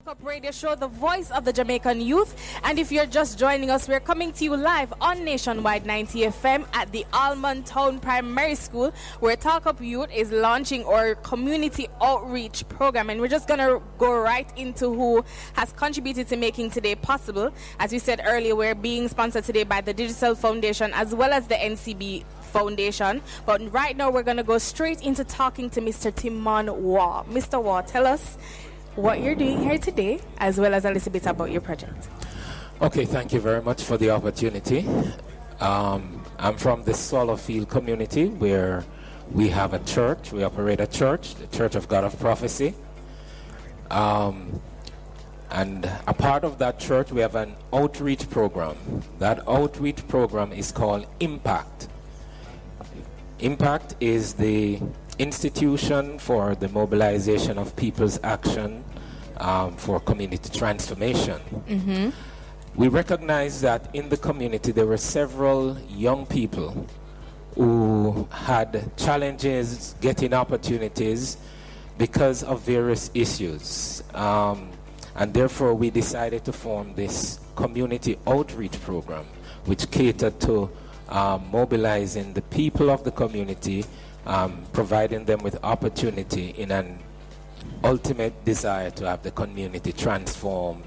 Up radio show, the voice of the Jamaican youth. And if you're just joining us, we're coming to you live on Nationwide 90 FM at the Allman Town Primary School, where Talk Up Yout is launching our community outreach program. And we're just going to go right into who has contributed to making today possible. As we said earlier, we're being sponsored today by the Digicel Foundation as well as the NCB Foundation. But right now, we're going to go straight into talking to Mr. Timon Waugh. Mr. Waugh, tell us what you're doing here today, as well as a little bit about your project. Okay, thank you very much for the opportunity. I'm from the Swallowfield community, where we have a church. We operate a church, the Church of God of Prophecy. And a part of that church, we have an outreach program. That outreach program is called Impact. Impact is the institution for the mobilization of people's action for community transformation. We recognize that in the community there were several young people who had challenges getting opportunities because of various issues. And therefore we decided to form this community outreach program, which catered to mobilizing the people of the community, providing them with opportunity in an ultimate desire to have the community transformed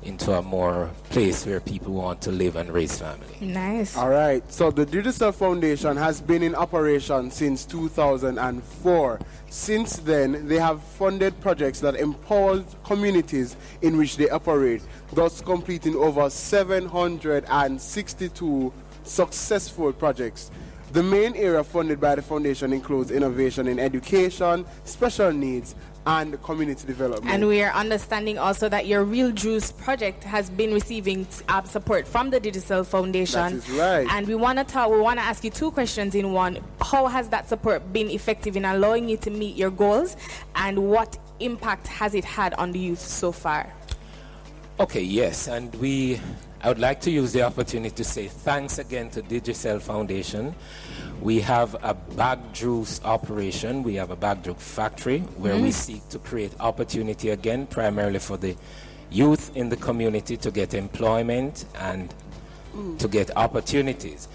into a more place where people want to live and raise family. Nice. All right. So the Digicel Foundation has been in operation since 2004. Since then, they have funded projects that empower communities in which they operate, thus completing over 762 successful projects. The main area funded by the foundation includes innovation in education, special needs, and community development. And we are understanding also that your Real Juice project has been receiving support from the Digicel Foundation. That is right. And we want to ask you two questions in one. How has that support been effective in allowing you to meet your goals, and what impact has it had on the youth so far? Okay, yes, and I would like to use the opportunity to say thanks again to Digicel Foundation. We have a bag juice operation. We have a bag juice factory where we seek to create opportunity again, primarily for the youth in the community to get employment and to get opportunities.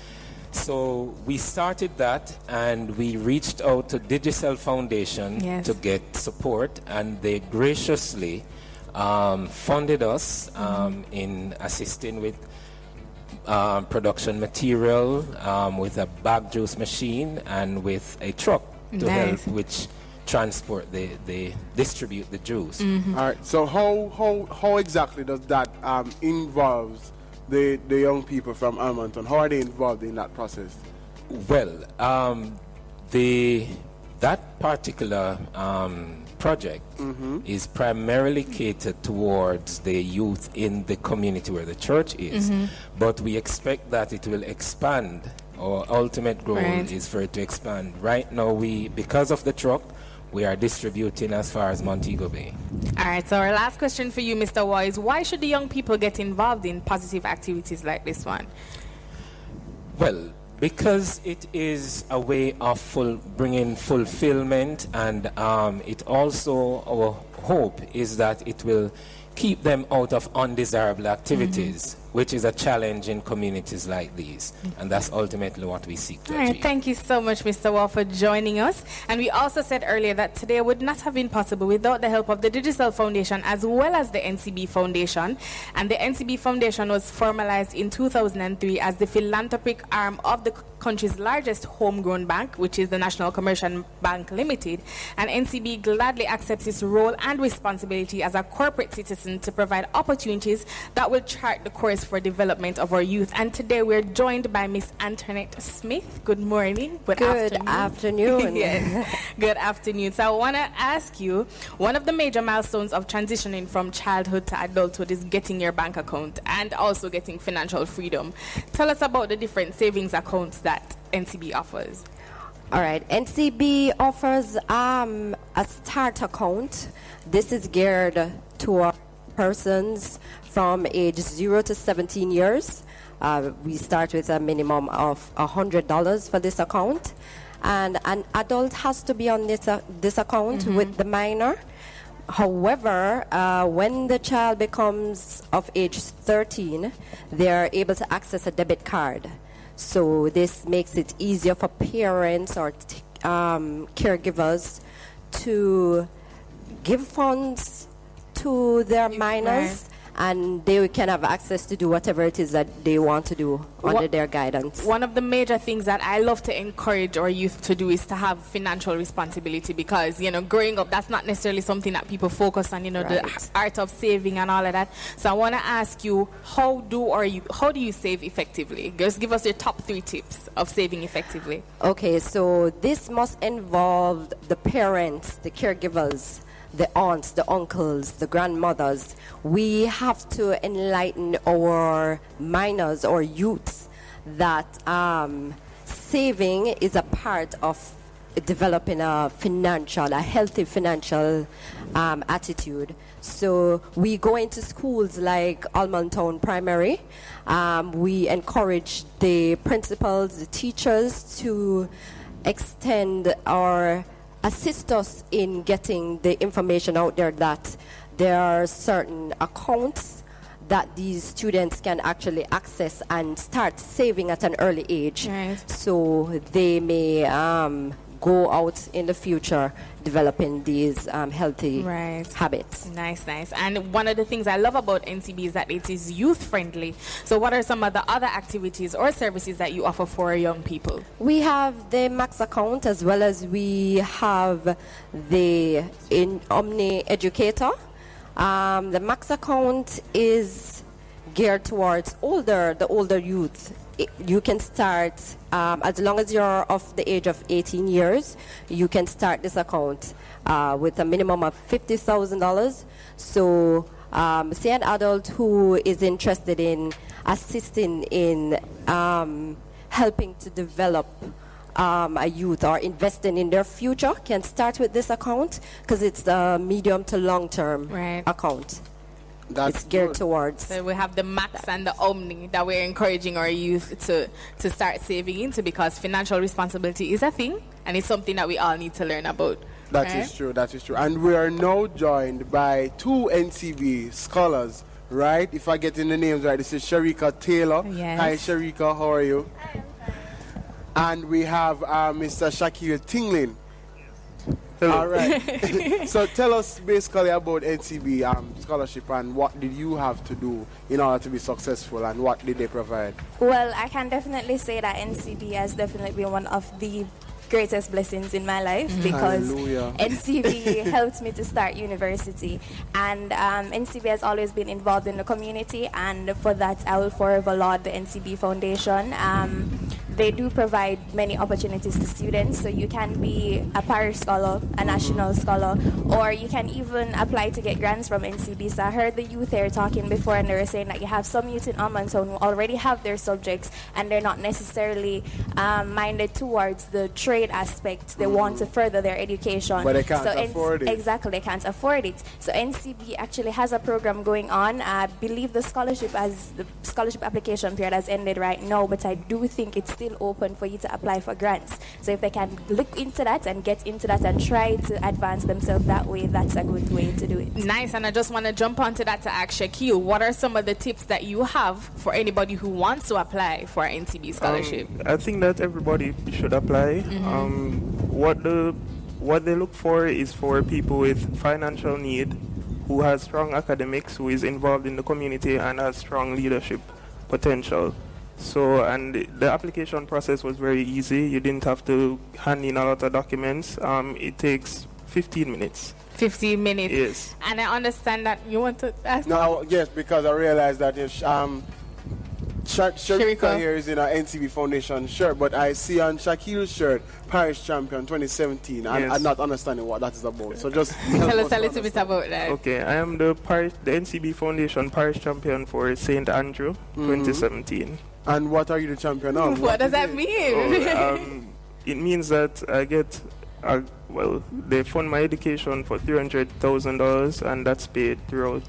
So we started that, and we reached out to Digicel Foundation to get support, and they graciously funded us in assisting with production material, with a bag juice machine, and with a truck to help which transport the distribute the juice. All right. So how exactly does that involve the young people from Allman Town? How are they involved in that process? Well, the that particular project is primarily catered towards the youth in the community where the church is. But we expect that it will expand. Our ultimate goal is for it to expand. Right now, because of the truck, we are distributing as far as Montego Bay. All right, so our last question for you, Mr. Waugh, is why should the young people get involved in positive activities like this one? Well, because it is a way of bringing fulfillment, and it also, our hope is that it will keep them out of undesirable activities, which is a challenge in communities like these. And that's ultimately what we seek to All right, achieve. thank you so much, Mr. Waugh, for joining us. And we also said earlier that today would not have been possible without the help of the Digicel Foundation as well as the NCB Foundation. And the NCB Foundation was formalized in 2003 as the philanthropic arm of the country's largest homegrown bank, which is the National Commercial Bank Limited. And NCB gladly accepts its role and responsibility as a corporate citizen to provide opportunities that will chart the course for development of our youth. And today we're joined by Miss Antoinette Smith. Good morning. Good afternoon. Yes. Good afternoon. So I want to ask you, one of the major milestones of transitioning from childhood to adulthood is getting your bank account and also getting financial freedom. Tell us about the different savings accounts that NCB offers. All right, NCB offers a start account. This is geared to persons from age 0 to 17 years. We start with a minimum of $100 for this account. And an adult has to be on this account with the minor. However, when the child becomes of age 13, they are able to access a debit card. So this makes it easier for parents or caregivers to give funds to their minors, and they can have access to do whatever it is that they want to do under their guidance. One of the major things that I love to encourage our youth to do is to have financial responsibility, because, growing up, that's not necessarily something that people focus on, the art of saving and all of that. So I want to ask you, how do you save effectively? Just give us your top 3 tips of saving effectively. Okay, so this must involve the parents, the caregivers, the aunts, the uncles, the grandmothers. We have to enlighten our minors or youths that saving is a part of developing a healthy financial attitude. So we go into schools like Allman Town Primary. We encourage the principals, the teachers to extend or assist us in getting the information out there that there are certain accounts that these students can actually access and start saving at an early age. So they may go out in the future developing these healthy habits. Nice. And one of the things I love about NCB is that it is youth friendly. So what are some of the other activities or services that you offer for young people? We have the Max account, as well as we have the Omni Educator. The Max account is geared towards the older youth. You can start, as long as you're of the age of 18 years, you can start this account with a minimum of $50,000. So say an adult who is interested in assisting in helping to develop a youth or investing in their future can start with this account, because it's a medium to long-term account. It's geared towards. So we have the Max and the Omni that we're encouraging our youth to start saving into, because financial responsibility is a thing, and it's something that we all need to learn about. That is true. And we are now joined by 2 NCB scholars, right? If I get in the names right, this is Sharika Taylor. Yes. Hi, Sharika, how are you? Hi, I'm fine. And we have Mr. Shakir Tinglin. Hello. All right. So tell us basically about NCB scholarship, and what did you have to do in order to be successful, and what did they provide? Well, I can definitely say that NCB has definitely been one of the greatest blessings in my life, because NCB helped me to start university, and NCB has always been involved in the community, and for that I will forever laud the NCB Foundation. they do provide many opportunities to students. So you can be a parish scholar, a national scholar, or you can even apply to get grants from NCB. So I heard the youth there talking before, and they were saying that you have some youth in Allman Town who already have their subjects, and they're not necessarily minded towards the trade aspect. They want to further their education. But they can't afford it. Exactly, they can't afford it. So NCB actually has a program going on. I believe the scholarship application period has ended right now, but I do think it's still open for you to apply for grants. So if they can look into that and get into that and try to advance themselves that way, that's a good way to do it. Nice. And I just want to jump onto that to ask Shaquille, what are some of the tips that you have for anybody who wants to apply for an NCB scholarship? I think that everybody should apply. What they look for is for people with financial need, who has strong academics, who is involved in the community and has strong leadership potential. So, and the application process was very easy. You didn't have to hand in a lot of documents. It takes 15 minutes. 15 minutes. Yes. And I understand that you want to ask. No, yes, because I realized that Sharika here is in our NCB Foundation shirt, but I see on Shaquille's shirt, Parish Champion 2017. Yes. I'm not understanding what that is about. So just tell us a little bit about that. Okay, I am the NCB Foundation Parish Champion for St. Andrew 2017. And what are you the champion of? What does that mean? It means that I get, they fund my education for $300,000, and that's paid throughout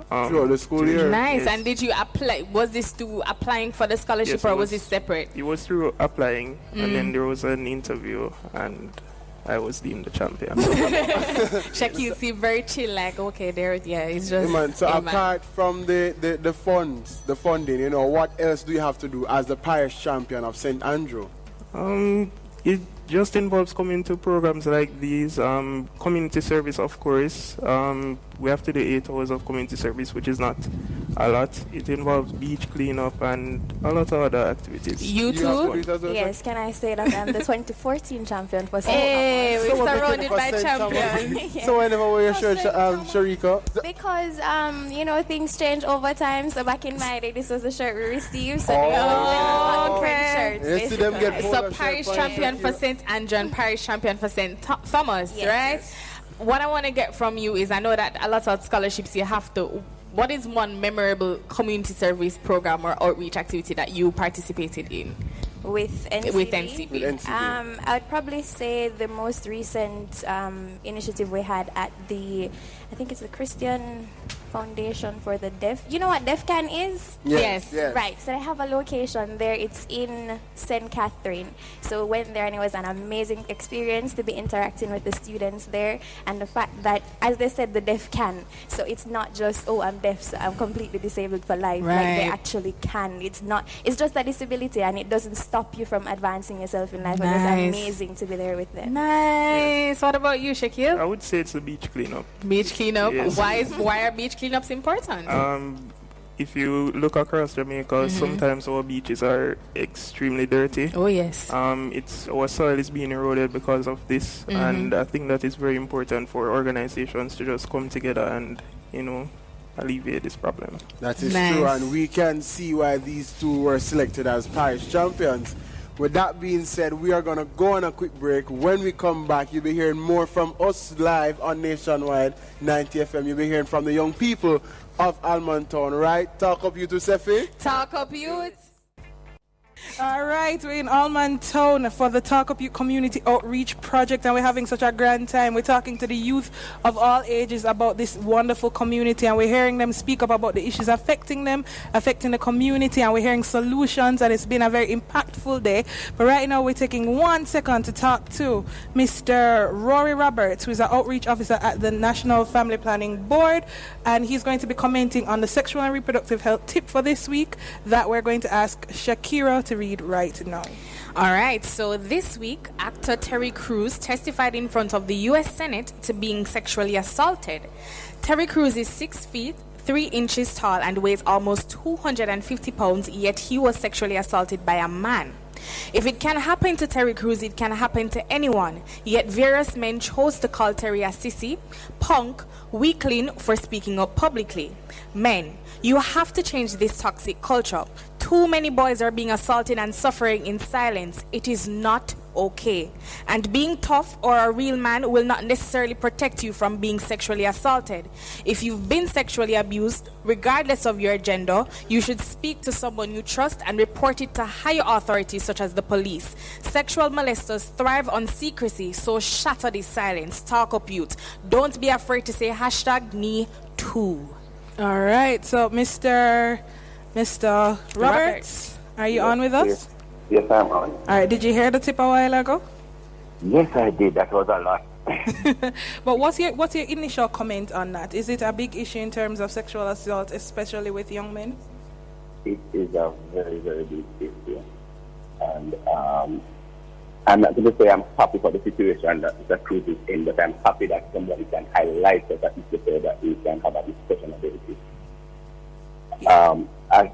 the school year. Nice. Yes. And did you apply? Was this through applying for the scholarship, Yes, or was it separate? It was through applying, and then there was an interview, and I was deemed the champion. Shaquille seemed very chill, like, okay, it's just... Man, so apart from the funding, what else do you have to do as the parish champion of St. Andrew? It just involves coming to programs like these, community service, of course. We have to do 8 hours of community service, which is not a lot. It involves beach cleanup and a lot of other activities. You too? Yes, can I say that I'm the 2014 champion for St. Hey, we're surrounded by champions. Yes. So whenever wear your shirt, Sharika? Because, things change over time. So back in my day, this was the shirt we received. So Okay. shirts, So parish champion for St. Andrew and parish champion for St. Thomas, right? What I want to get from you is, I know that a lot of scholarships you have to. What is one memorable community service program or outreach activity that you participated in? With NCB? With NCB. I'd probably say the most recent initiative we had at I think it's the Christian Foundation for the Deaf. You know what DEFCAN is? Yes. Right. So they have a location there. It's in St. Catherine. So we went there, and it was an amazing experience to be interacting with the students there. And the fact that, as they said, the DEFCAN. So it's not just, I'm deaf, so I'm completely disabled for life. Right. Like, they actually can. It's just a disability, and it doesn't stop you from advancing yourself in life. Nice. And it's amazing to be there with them. Nice. What about you, Shaquille? I would say it's a beach cleanup. Beach cleanup. Yes. Why are beach cleanups important? If you look across Jamaica, sometimes our beaches are extremely dirty. Oh yes. Our soil is being eroded because of this, and I think that it's very important for organizations to just come together and alleviate this problem. That is true, and we can see why these two were selected as parish champions. With that being said, we are going to go on a quick break. When we come back, you'll be hearing more from us live on Nationwide 90 FM. You'll be hearing from the young people of Allman Town, right? Talk up you to Sefi. Talk up youth. All right, we're in Allman Town for the Talk Up Youth Community Outreach Project, and we're having such a grand time. We're talking to the youth of all ages about this wonderful community, and we're hearing them speak up about the issues affecting them, affecting the community, and we're hearing solutions, and it's been a very impactful day. But right now, we're taking 1 second to talk to Mr. Rory Roberts, who is an outreach officer at the National Family Planning Board, and he's going to be commenting on the sexual and reproductive health tip for this week that we're going to ask Shakira to read right now. All right, so this week, actor Terry Crews testified in front of the U.S. Senate to being sexually assaulted. Terry Crews is 6 feet, 3 inches tall and weighs almost 250 pounds, yet he was sexually assaulted by a man. If it can happen to Terry Crews, it can happen to anyone. Yet various men chose to call Terry a sissy, punk, weakling for speaking up publicly. Men, you have to change this toxic culture. Too many boys are being assaulted and suffering in silence. It is not okay. And being tough or a real man will not necessarily protect you from being sexually assaulted. If you've been sexually abused, regardless of your gender, you should speak to someone you trust and report it to higher authorities such as the police. Sexual molesters thrive on secrecy, so shatter this silence. Talk up, youth. Don't be afraid to say #me2. All right, so Mr. Roberts, are you on with us? Yes, I'm on. All right, did you hear the tip a while ago? Yes, I did. That was a lot. But what's your initial comment on that? Is it a big issue in terms of sexual assault, especially with young men? It is a very, very big issue. And I'm not going to say I'm happy for the situation that the truth is in, but I'm happy that somebody can highlight that issue so that we can have a discussion about it. As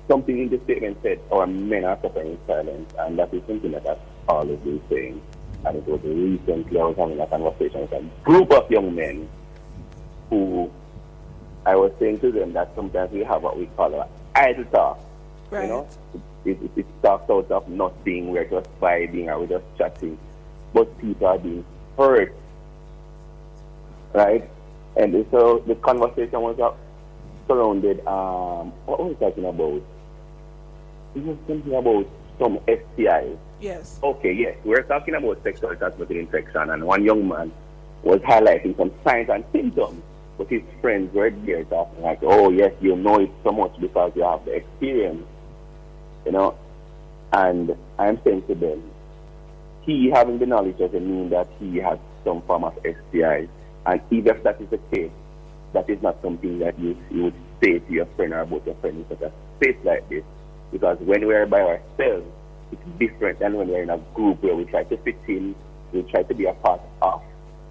something in the statement said, our men are suffering in silence, and that is something that I've always been saying. And it was recently I was having a conversation with a group of young men who I was saying to them that sometimes we have what we call an idle talk. Right. You know, it starts out of nothing, we're just vibing or we're just chatting, but people are being hurt, right? And so the conversation was surrounded, what were we talking about? It was something about some STIs. Yes. Okay, yes. We're talking about sexually transmitted infection, and one young man was highlighting some signs and symptoms, but his friends were there talking like, oh, yes, you know it so much because you have the experience, you know. And I'm saying to them, he having the knowledge doesn't mean that he has some form of STIs. And even if that is the case, that is not something that you would say to your friend or about your friend in such a space like this. Because when we're by ourselves, it's different than when we're in a group where we try to fit in, we try to be a part of,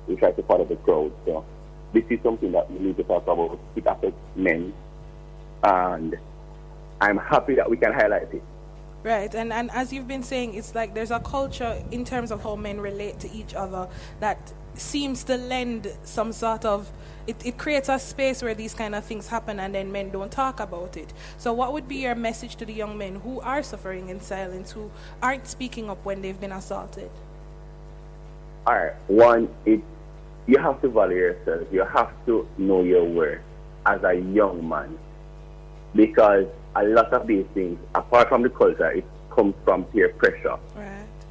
we try to follow the crowd. So this is something that we need to talk about. It affects men, and I'm happy that we can highlight it. Right, and as you've been saying, it's like there's a culture in terms of how men relate to each other that seems to lend some sort of, it creates a space where these kind of things happen and then men don't talk about it. So what would be your message to the young men who are suffering in silence, who aren't speaking up when they've been assaulted? All right, one, you have to value yourself. You have to know your worth as a young man, because a lot of these things, apart from the culture, it comes from peer pressure.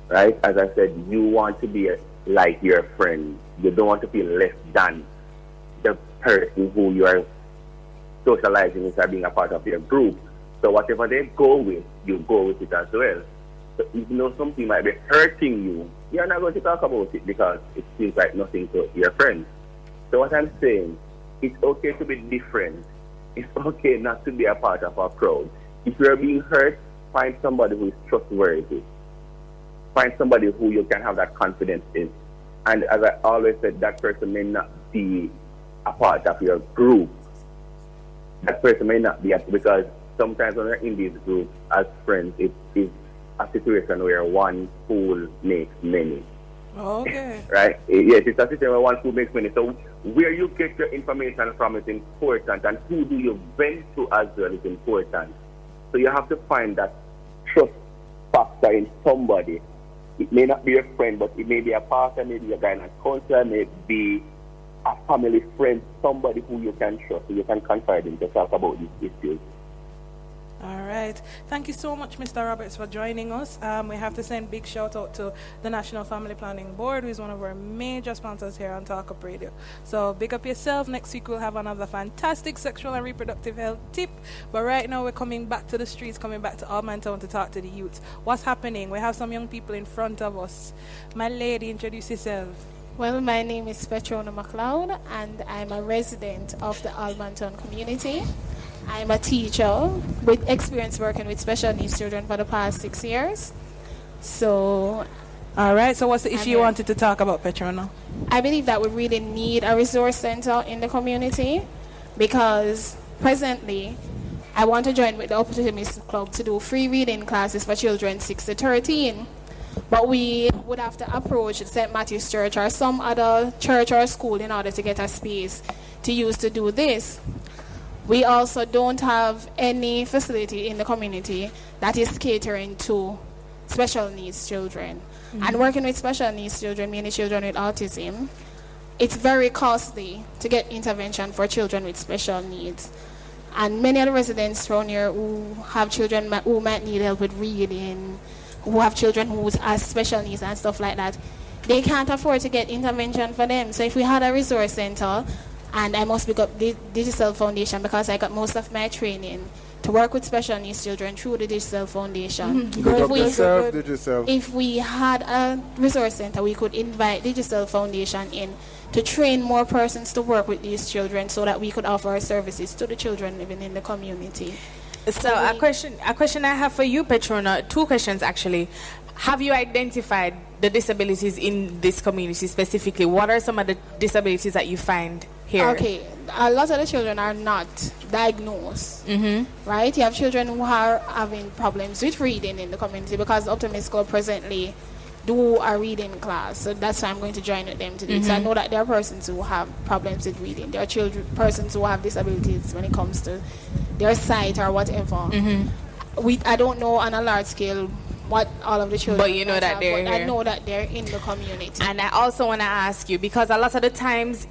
Right? As I said, you want to be like your friend. You don't want to feel less than the person who you are socializing with or being a part of your group. So whatever they go with, you go with it as well. So even though something might be hurting you, you're not going to talk about it because it seems like nothing to your friends. So what I'm saying, it's okay to be different. It's okay not to be a part of a crowd. If you're being hurt, find somebody who is trustworthy. Find somebody who you can have that confidence in. And as I always said, that person may not be a part of your group. That person may not be, because sometimes when we're in these groups as friends, it is a situation where one fool makes many. Okay. Right? Yes, it's a situation where one fool makes many. So where you get your information from is important, and who do you vent to as well is important. So you have to find that trust factor in somebody. It may not be a friend, but it may be a pastor, maybe a guidance counselor, may be a family friend, somebody who you can trust, so you can confide in to talk about these issues. All right. Thank you so much, Mr. Roberts, for joining us. We have to send big shout out to the National Family Planning Board, who is one of our major sponsors here on Talk Up Radio. So big up yourself. Next week we'll have another fantastic sexual and reproductive health tip. But right now we're coming back to the streets, coming back to Allman Town to talk to the youth. What's happening? We have some young people in front of us. My lady, introduce yourself. Well, my name is Petrona McLeod, and I'm a resident of the Allman Town community. I'm a teacher with experience working with special needs children for the past 6 years. So, all right. So, what's the issue you wanted to talk about, Petrona? I believe that we really need a resource center in the community, because presently I want to join with the Optimist Club to do free reading classes for children 6 to 13. But we would have to approach St. Matthew's Church or some other church or school in order to get a space to use to do this. We also don't have any facility in the community that is catering to special needs children. And working with special needs children, mainly children with autism, it's very costly to get intervention for children with special needs. And many of the residents around here who have children who might need help with reading, who have children who have special needs and stuff like that, they can't afford to get intervention for them. So if we had a resource center, and I must pick up the Digicel Foundation because I got most of my training to work with special needs children through the Digicel Foundation. If we had a resource center, we could invite Digicel Foundation in to train more persons to work with these children so that we could offer our services to the children living in the community. So a question I have for you, Petrona, two questions actually. Have you identified the disabilities in this community specifically? What are some of the disabilities that you find here? Okay, a lot of the children are not diagnosed, right? You have children who are having problems with reading in the community because Optimist Club presently do a reading class. So that's why I'm going to join with them today. So I know that there are persons who have problems with reading. There are persons who have disabilities when it comes to their sight or whatever. I don't know on a large scale what all of the children, but you know that they're here. I know that they're in the community. And I also want to ask you, because a lot of the times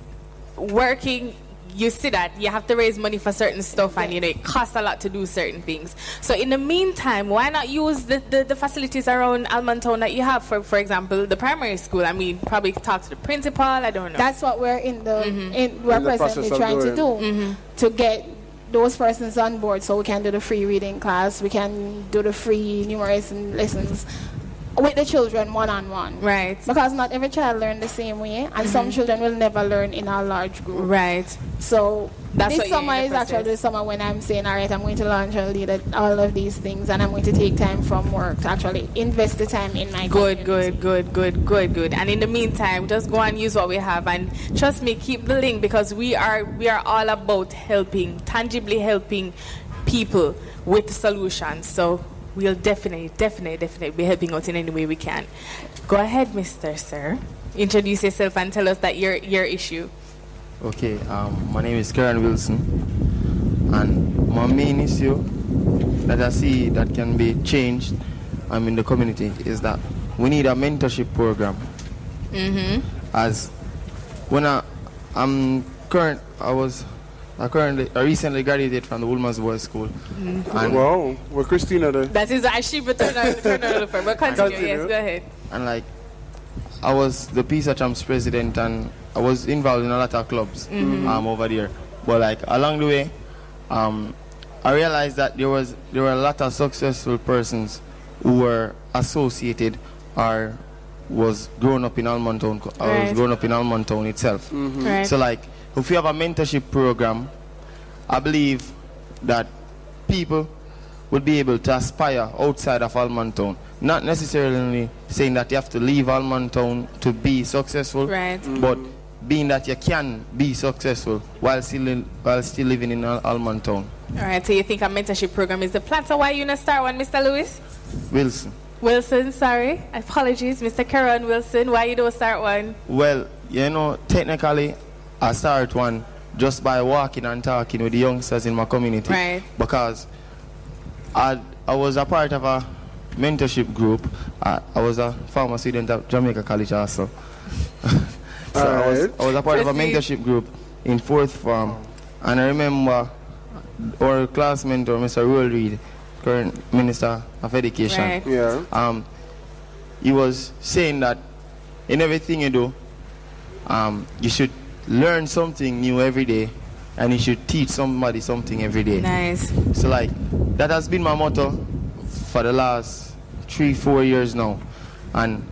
working, you see that you have to raise money for certain stuff, and it costs a lot to do certain things. So in the meantime, why not use the facilities around Allman Town that you have, for example, the primary school? I mean, probably talk to the principal. I don't know. That's what we're we're presently trying to do, to get those persons on board so we can do the free reading class, we can do the free numeracy lessons with the children one-on-one. Right. Because not every child learns the same way, and some children will never learn in a large group. Right. So That's this summer is actually the summer when I'm saying, all right, I'm going to launch and lead all of these things, and I'm going to take time from work to actually invest the time in my community. Good. And in the meantime, just go and use what we have, and trust me, keep the link, because we are all about helping, tangibly helping people with solutions. So we'll definitely be helping out in any way we can. Go ahead, Mr. Sir. Introduce yourself and tell us that your issue. Okay, my name is Karen Wilson, and my main issue that I see that can be changed in the community is that we need a mentorship program. As when I recently graduated from the Woolman's Boys School. And wow, well, Christina there. That is actually turn on for. But continue. Yes, go ahead. And I was the Peace Champs president, and I was involved in a lot of clubs over there. But along the way, I realized that there were a lot of successful persons who were associated or was grown up in Allman Town, was grown up in Allman Town itself. Right. So if we have a mentorship program, I believe that people would be able to aspire outside of Allman Town. Not necessarily saying that you have to leave Allman Town to be successful, but being that you can be successful while still living in Allman Town. All right, so you think a mentorship program is the plan. So why you not start one, Mr. Lewis? Wilson, sorry. Apologies, Mr. Karen Wilson. Why you don't start one? Well, technically, I start one just by walking and talking with the youngsters in my community. Right. Because I was a part of a mentorship group. I was a former student at Jamaica College also. I was a part of a mentorship group in 4th form. And I remember our class mentor, Mr. Roel Reed, current Minister of Education. Right. He was saying that in everything you do, you should learn something new every day, and you should teach somebody something every day. Nice. So that has been my motto for the last 3-4 years now. And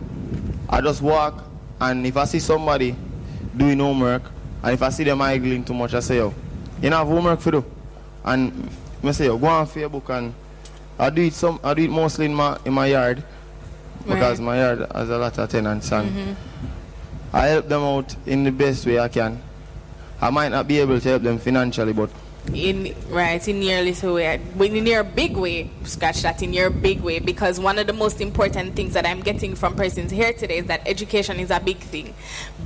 I just walk, and if I see somebody doing homework, and if I see them idling too much, I say, yo, you don't have homework for do. And I say, yo, go on for your book, and I do it mostly in my yard, because my yard has a lot of tenants, and I help them out in the best way I can. I might not be able to help them financially, but in your little way, in your big way, scratch that, in your big way, because one of the most important things that I'm getting from persons here today is that education is a big thing.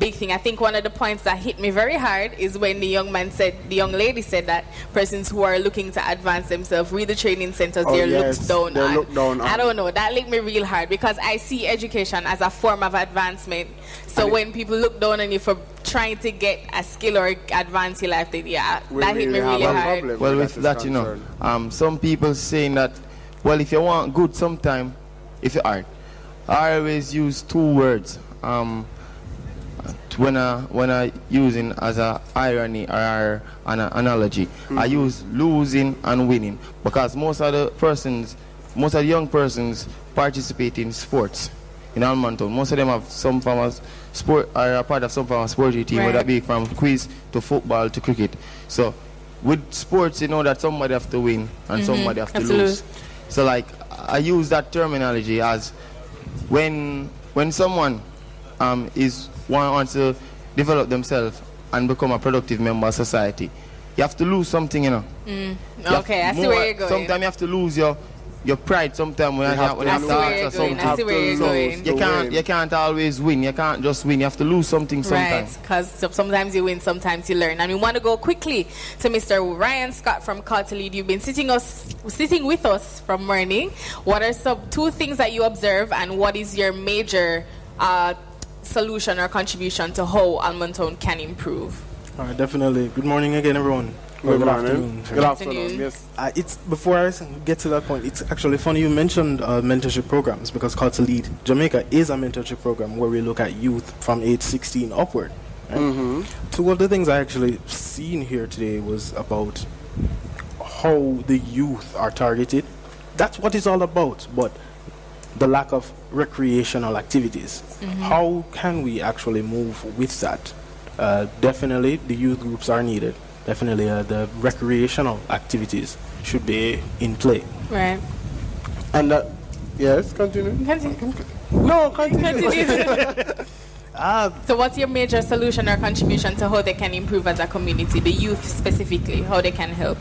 I think one of the points that hit me very hard is when the young lady said that persons who are looking to advance themselves, read the training centers, they're looked down on. I don't know, that licked me real hard, because I see education as a form of advancement. So when people look down on you for trying to get a skill or advance your life, that hit me really hard. Well, with that, some people saying that, well, if you want good sometime, if you are, I always use two words when I using as a irony or an analogy. I use losing and winning, because most of the young persons participate in sports in Allman Town. Most of them have some form of sport, or are part of some form of sporty team, whether it be from quiz to football to cricket. So with sports, you know that somebody have to win and somebody have to lose. So like, I use that terminology as when someone wants to develop themselves and become a productive member of society, you have to lose something, Okay, I see where you're going. Sometimes you have to lose your pride. Sometimes when you have to you can't always win. You can't just win. You have to lose something sometimes. Right, because sometimes you win, sometimes you learn. And we want to go quickly to Mr. Ryan Scott from Call to Lead. You've been sitting with us from morning. What are two things that you observe, and what is your major solution or contribution to how Allman Town can improve? All right, definitely. Good morning again, everyone. Good afternoon. Good afternoon. Yes. It's before I get to that point. It's actually funny you mentioned mentorship programs, because Call to Lead Jamaica is a mentorship program where we look at youth from age 16 upward. Right? Two of the things I actually seen here today was about how the youth are targeted. That's what it's all about. But the lack of recreational activities. How can we actually move with that? Definitely, the youth groups are needed. Definitely, the recreational activities should be in play. Right. And yes, continue. No, continue. So what's your major solution or contribution to how they can improve as a community, the youth specifically, how they can help?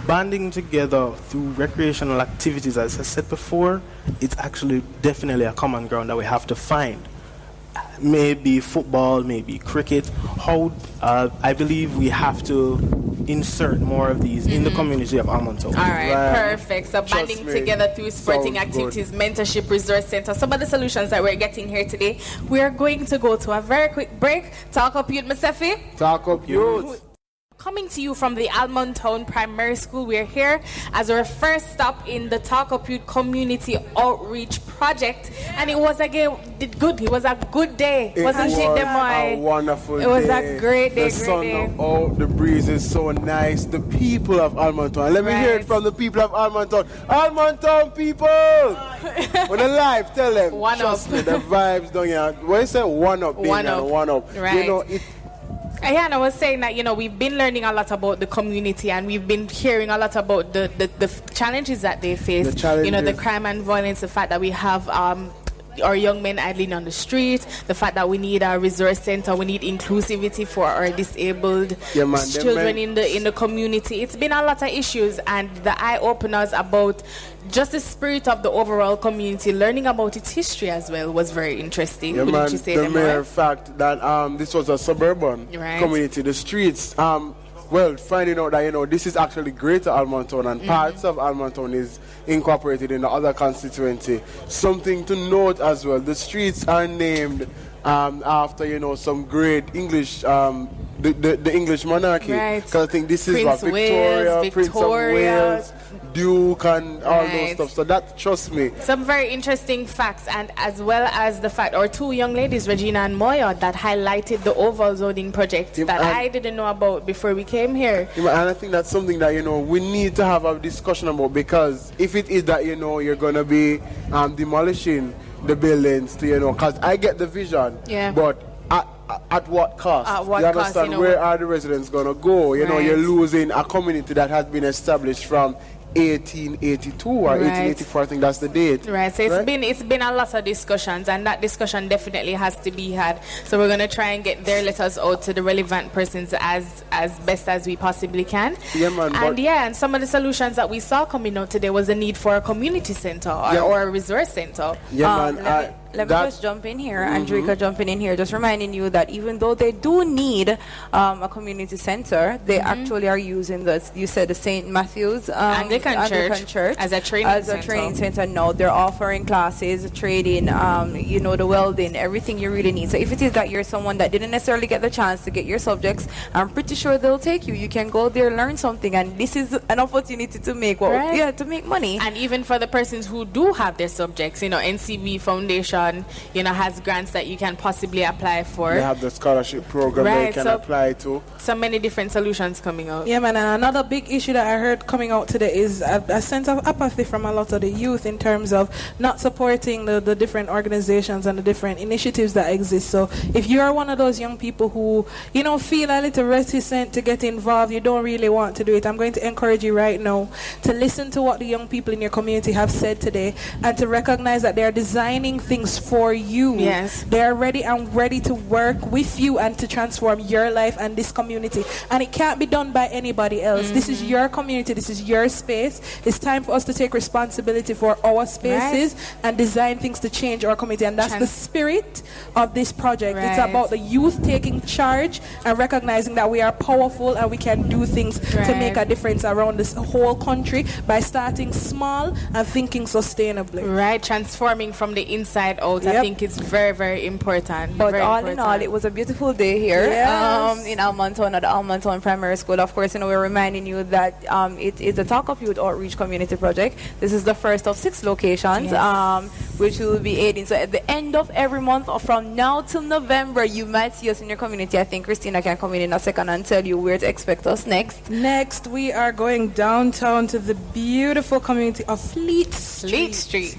Banding together through recreational activities, as I said before, it's actually definitely a common ground that we have to find. Maybe football, maybe cricket. I believe we have to insert more of these in the community of Allman Town. All right, perfect. So banding together through sporting activities, mentorship, resource center. Some of the solutions that we're getting here today. We are going to go to a very quick break. Talk up youth, Masefi. Talk up youth. Coming to you from the Allman Town Primary School, we're here as our first stop in the Talk Up Youth Community Outreach Project, and it was good. It was a good day, wasn't it, Demoy? A wonderful day. It was a great day. The sun out, the breeze is so nice. The people of Allman Town. Let me hear it from the people of Allman Town. Allman Town people, when they're live, tell them. Trust me, the vibes down here. What is it? One up, one up. Right. You know it. Yeah, I was saying that, we've been learning a lot about the community, and we've been hearing a lot about the challenges that they face. The crime and violence, the fact that we have our young men idling on the street, the fact that we need a resource center, we need inclusivity for our disabled children in the community. It's been a lot of issues, and the eye-openers about just the spirit of the overall community, learning about its history as well, was very interesting. Yeah, man, the mere fact that this was a suburban community, the streets, finding out that, this is actually Greater Allman Town, and parts of Allman Town is incorporated in the other constituency. Something to note as well, the streets are named after, some great English, the English monarchy. Because I think this is Prince Victoria, Prince of Wales, Duke, and all those stuff. So that, trust me. Some very interesting facts, and as well as the fact, our two young ladies, Regina and Moya, that highlighted the oval zoning project that I didn't know about before we came here. And I think that's something that, we need to have a discussion about, because if it is that, you're going to be demolishing the buildings to, because I get the vision, but at what cost? At what you cost, understand? Where are the residents going to go? You know, Right. you're losing a community that has been established from 1882 or Right. 1884. I think that's the date. Right, so it's been a lot of discussions, and that discussion definitely has to be had. So we're gonna try and get their letters out to the relevant persons as best as we possibly can. Yeah, man. And some of the solutions that we saw coming out today was the need for a community center or a resource center. Yeah, man. Let me just jump in here, Andrika jumping in here, just reminding you that even though they do need a community center, they actually are using this. You said the St. Matthew's Anglican Church as a training center. No, they're offering classes, trading, the welding, everything you really need. So if it is that you're someone that didn't necessarily get the chance to get your subjects, I'm pretty sure they'll take you. You can go there, learn something, and this is an opportunity to make to make money. And even for the persons who do have their subjects, NCB Foundation, has grants that you can possibly apply for. They have the scholarship program that you can apply to. So many different solutions coming out. Yeah, man, and another big issue that I heard coming out today is a sense of apathy from a lot of the youth in terms of not supporting the different organizations and the different initiatives that exist. So if you are one of those young people who, feel a little reticent to get involved, you don't really want to do it, I'm going to encourage you right now to listen to what the young people in your community have said today and to recognize that they're designing things for you. Yes. They're ready to work with you and to transform your life and this community. And it can't be done by anybody else. This is your community. This is your space. It's time for us to take responsibility for our spaces and design things to change our community. And that's the spirit of this project. It's about the youth taking charge and recognizing that we are powerful and we can do things to make a difference around this whole country by starting small and thinking sustainably. Right, transforming from the inside out. I think it's very, very important. But very all important. in all, it was a beautiful day here in Allman Town at the Allman Town Primary School. Of course, we're reminding you that it is a Talk Up Youth Outreach Community Project. This is the first of 6 locations, which will be aiding. So at the end of every month, or from now till November, you might see us in your community. I think Christina can come in a second and tell you where to expect us next. Next, we are going downtown to the beautiful community of Fleet Street.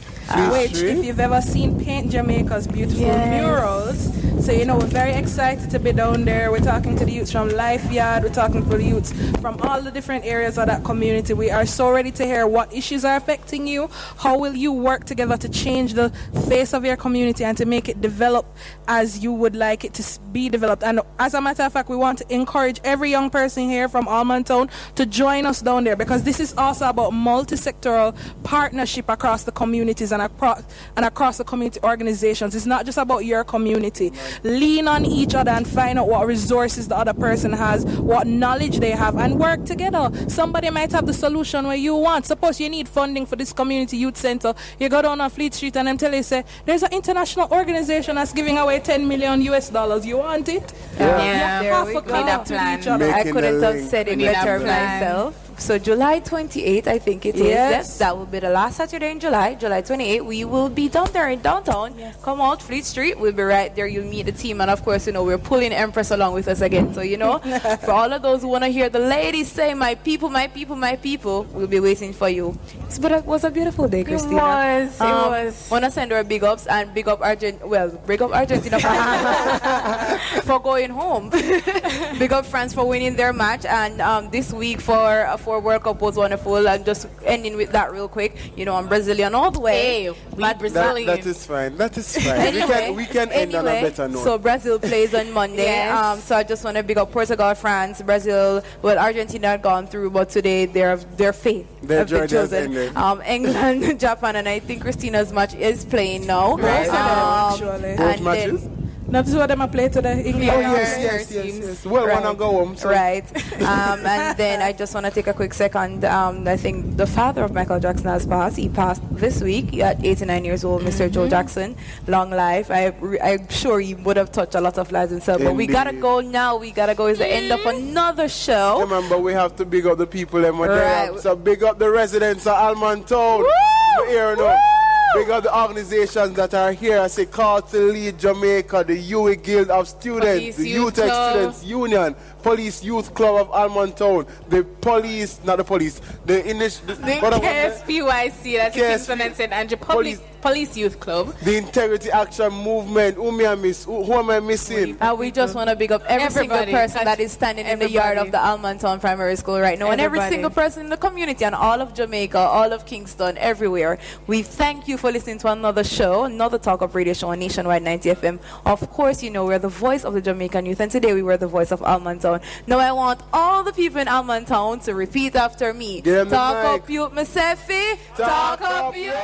Which, if you've ever seen Paint Jamaica's beautiful murals, so we're very excited to be down there. We're talking to the youths from Life Yard, we're talking to the youths from all the different areas of that community. We are so ready to hear what issues are affecting you, how will you work together to change the face of your community and to make it develop as you would like it to be developed. And as a matter of fact, we want to encourage every young person here from Allman Town to join us down there, because this is also about multi-sectoral partnership across the communities and across the community organizations. It's not just about your community. Lean on each other and find out what resources the other person has, what knowledge they have, and work together. Somebody might have the solution where you want. Suppose you need funding for this community youth center. You go down on Fleet Street and them tell you, say, there's an international organization that's giving away $10 million. You want it? There we go. I couldn't have said it better myself. So July 28th, I think it is. Yes, that will be the last Saturday in July. July 28th, we will be down there in downtown. Come out, Fleet Street. We'll be right there. You'll meet the team. And of course, we're pulling Empress along with us again. So, for all of those who want to hear the ladies say, my people, my people, my people, we'll be waiting for you. But it was a beautiful day, Christina. It was. Want to send her big ups and big up Argentina for going home. Big up France for winning their match. And this week for World Cup was wonderful. And just ending with that real quick, I'm Brazilian all the way. Hey, we Brazilian. That is fine. Anyway, we can end on a better note. So Brazil plays on Monday. So I just want to big up Portugal, France, Brazil. Well, Argentina had gone through, but today their fate their have been chosen. England, Japan, and I think Christina's match is playing now. Both matches? That's what I'm playing today. England. Oh, yes. Well, right. Wanna go home. So. Right. And then I just want to take a quick second. I think the father of Michael Jackson has passed. He passed this week at 89 years old, Mr. Joe Jackson. Long life. I'm sure he would have touched a lot of lives himself. But we got to go now. We got to go. It's the end of another show. Remember, we have to big up the people. So big up the residents of Allman Town. Big up the organizations that are here. I say Call to Lead Jamaica, the UWI Guild of Students, the Youth Students Union, Police Youth Club of Allman Town, the police, not the police, the KSPYC, that's the Kingston and St. Andrew Police Youth Club. The Integrity Action Movement. Who am I missing? And we just want to big up every single person that is standing in the yard of the Allman Town Primary School right now. And every single person in the community and all of Jamaica, all of Kingston, everywhere. We thank you for listening to another show, another Talk Up Radio show on Nationwide 90 FM. Of course, you know, we're the voice of the Jamaican youth. And today we were the voice of Allman Town. Now I want all the people in Allman Town to repeat after me. Talk up youth, Masefi. Talk up youth.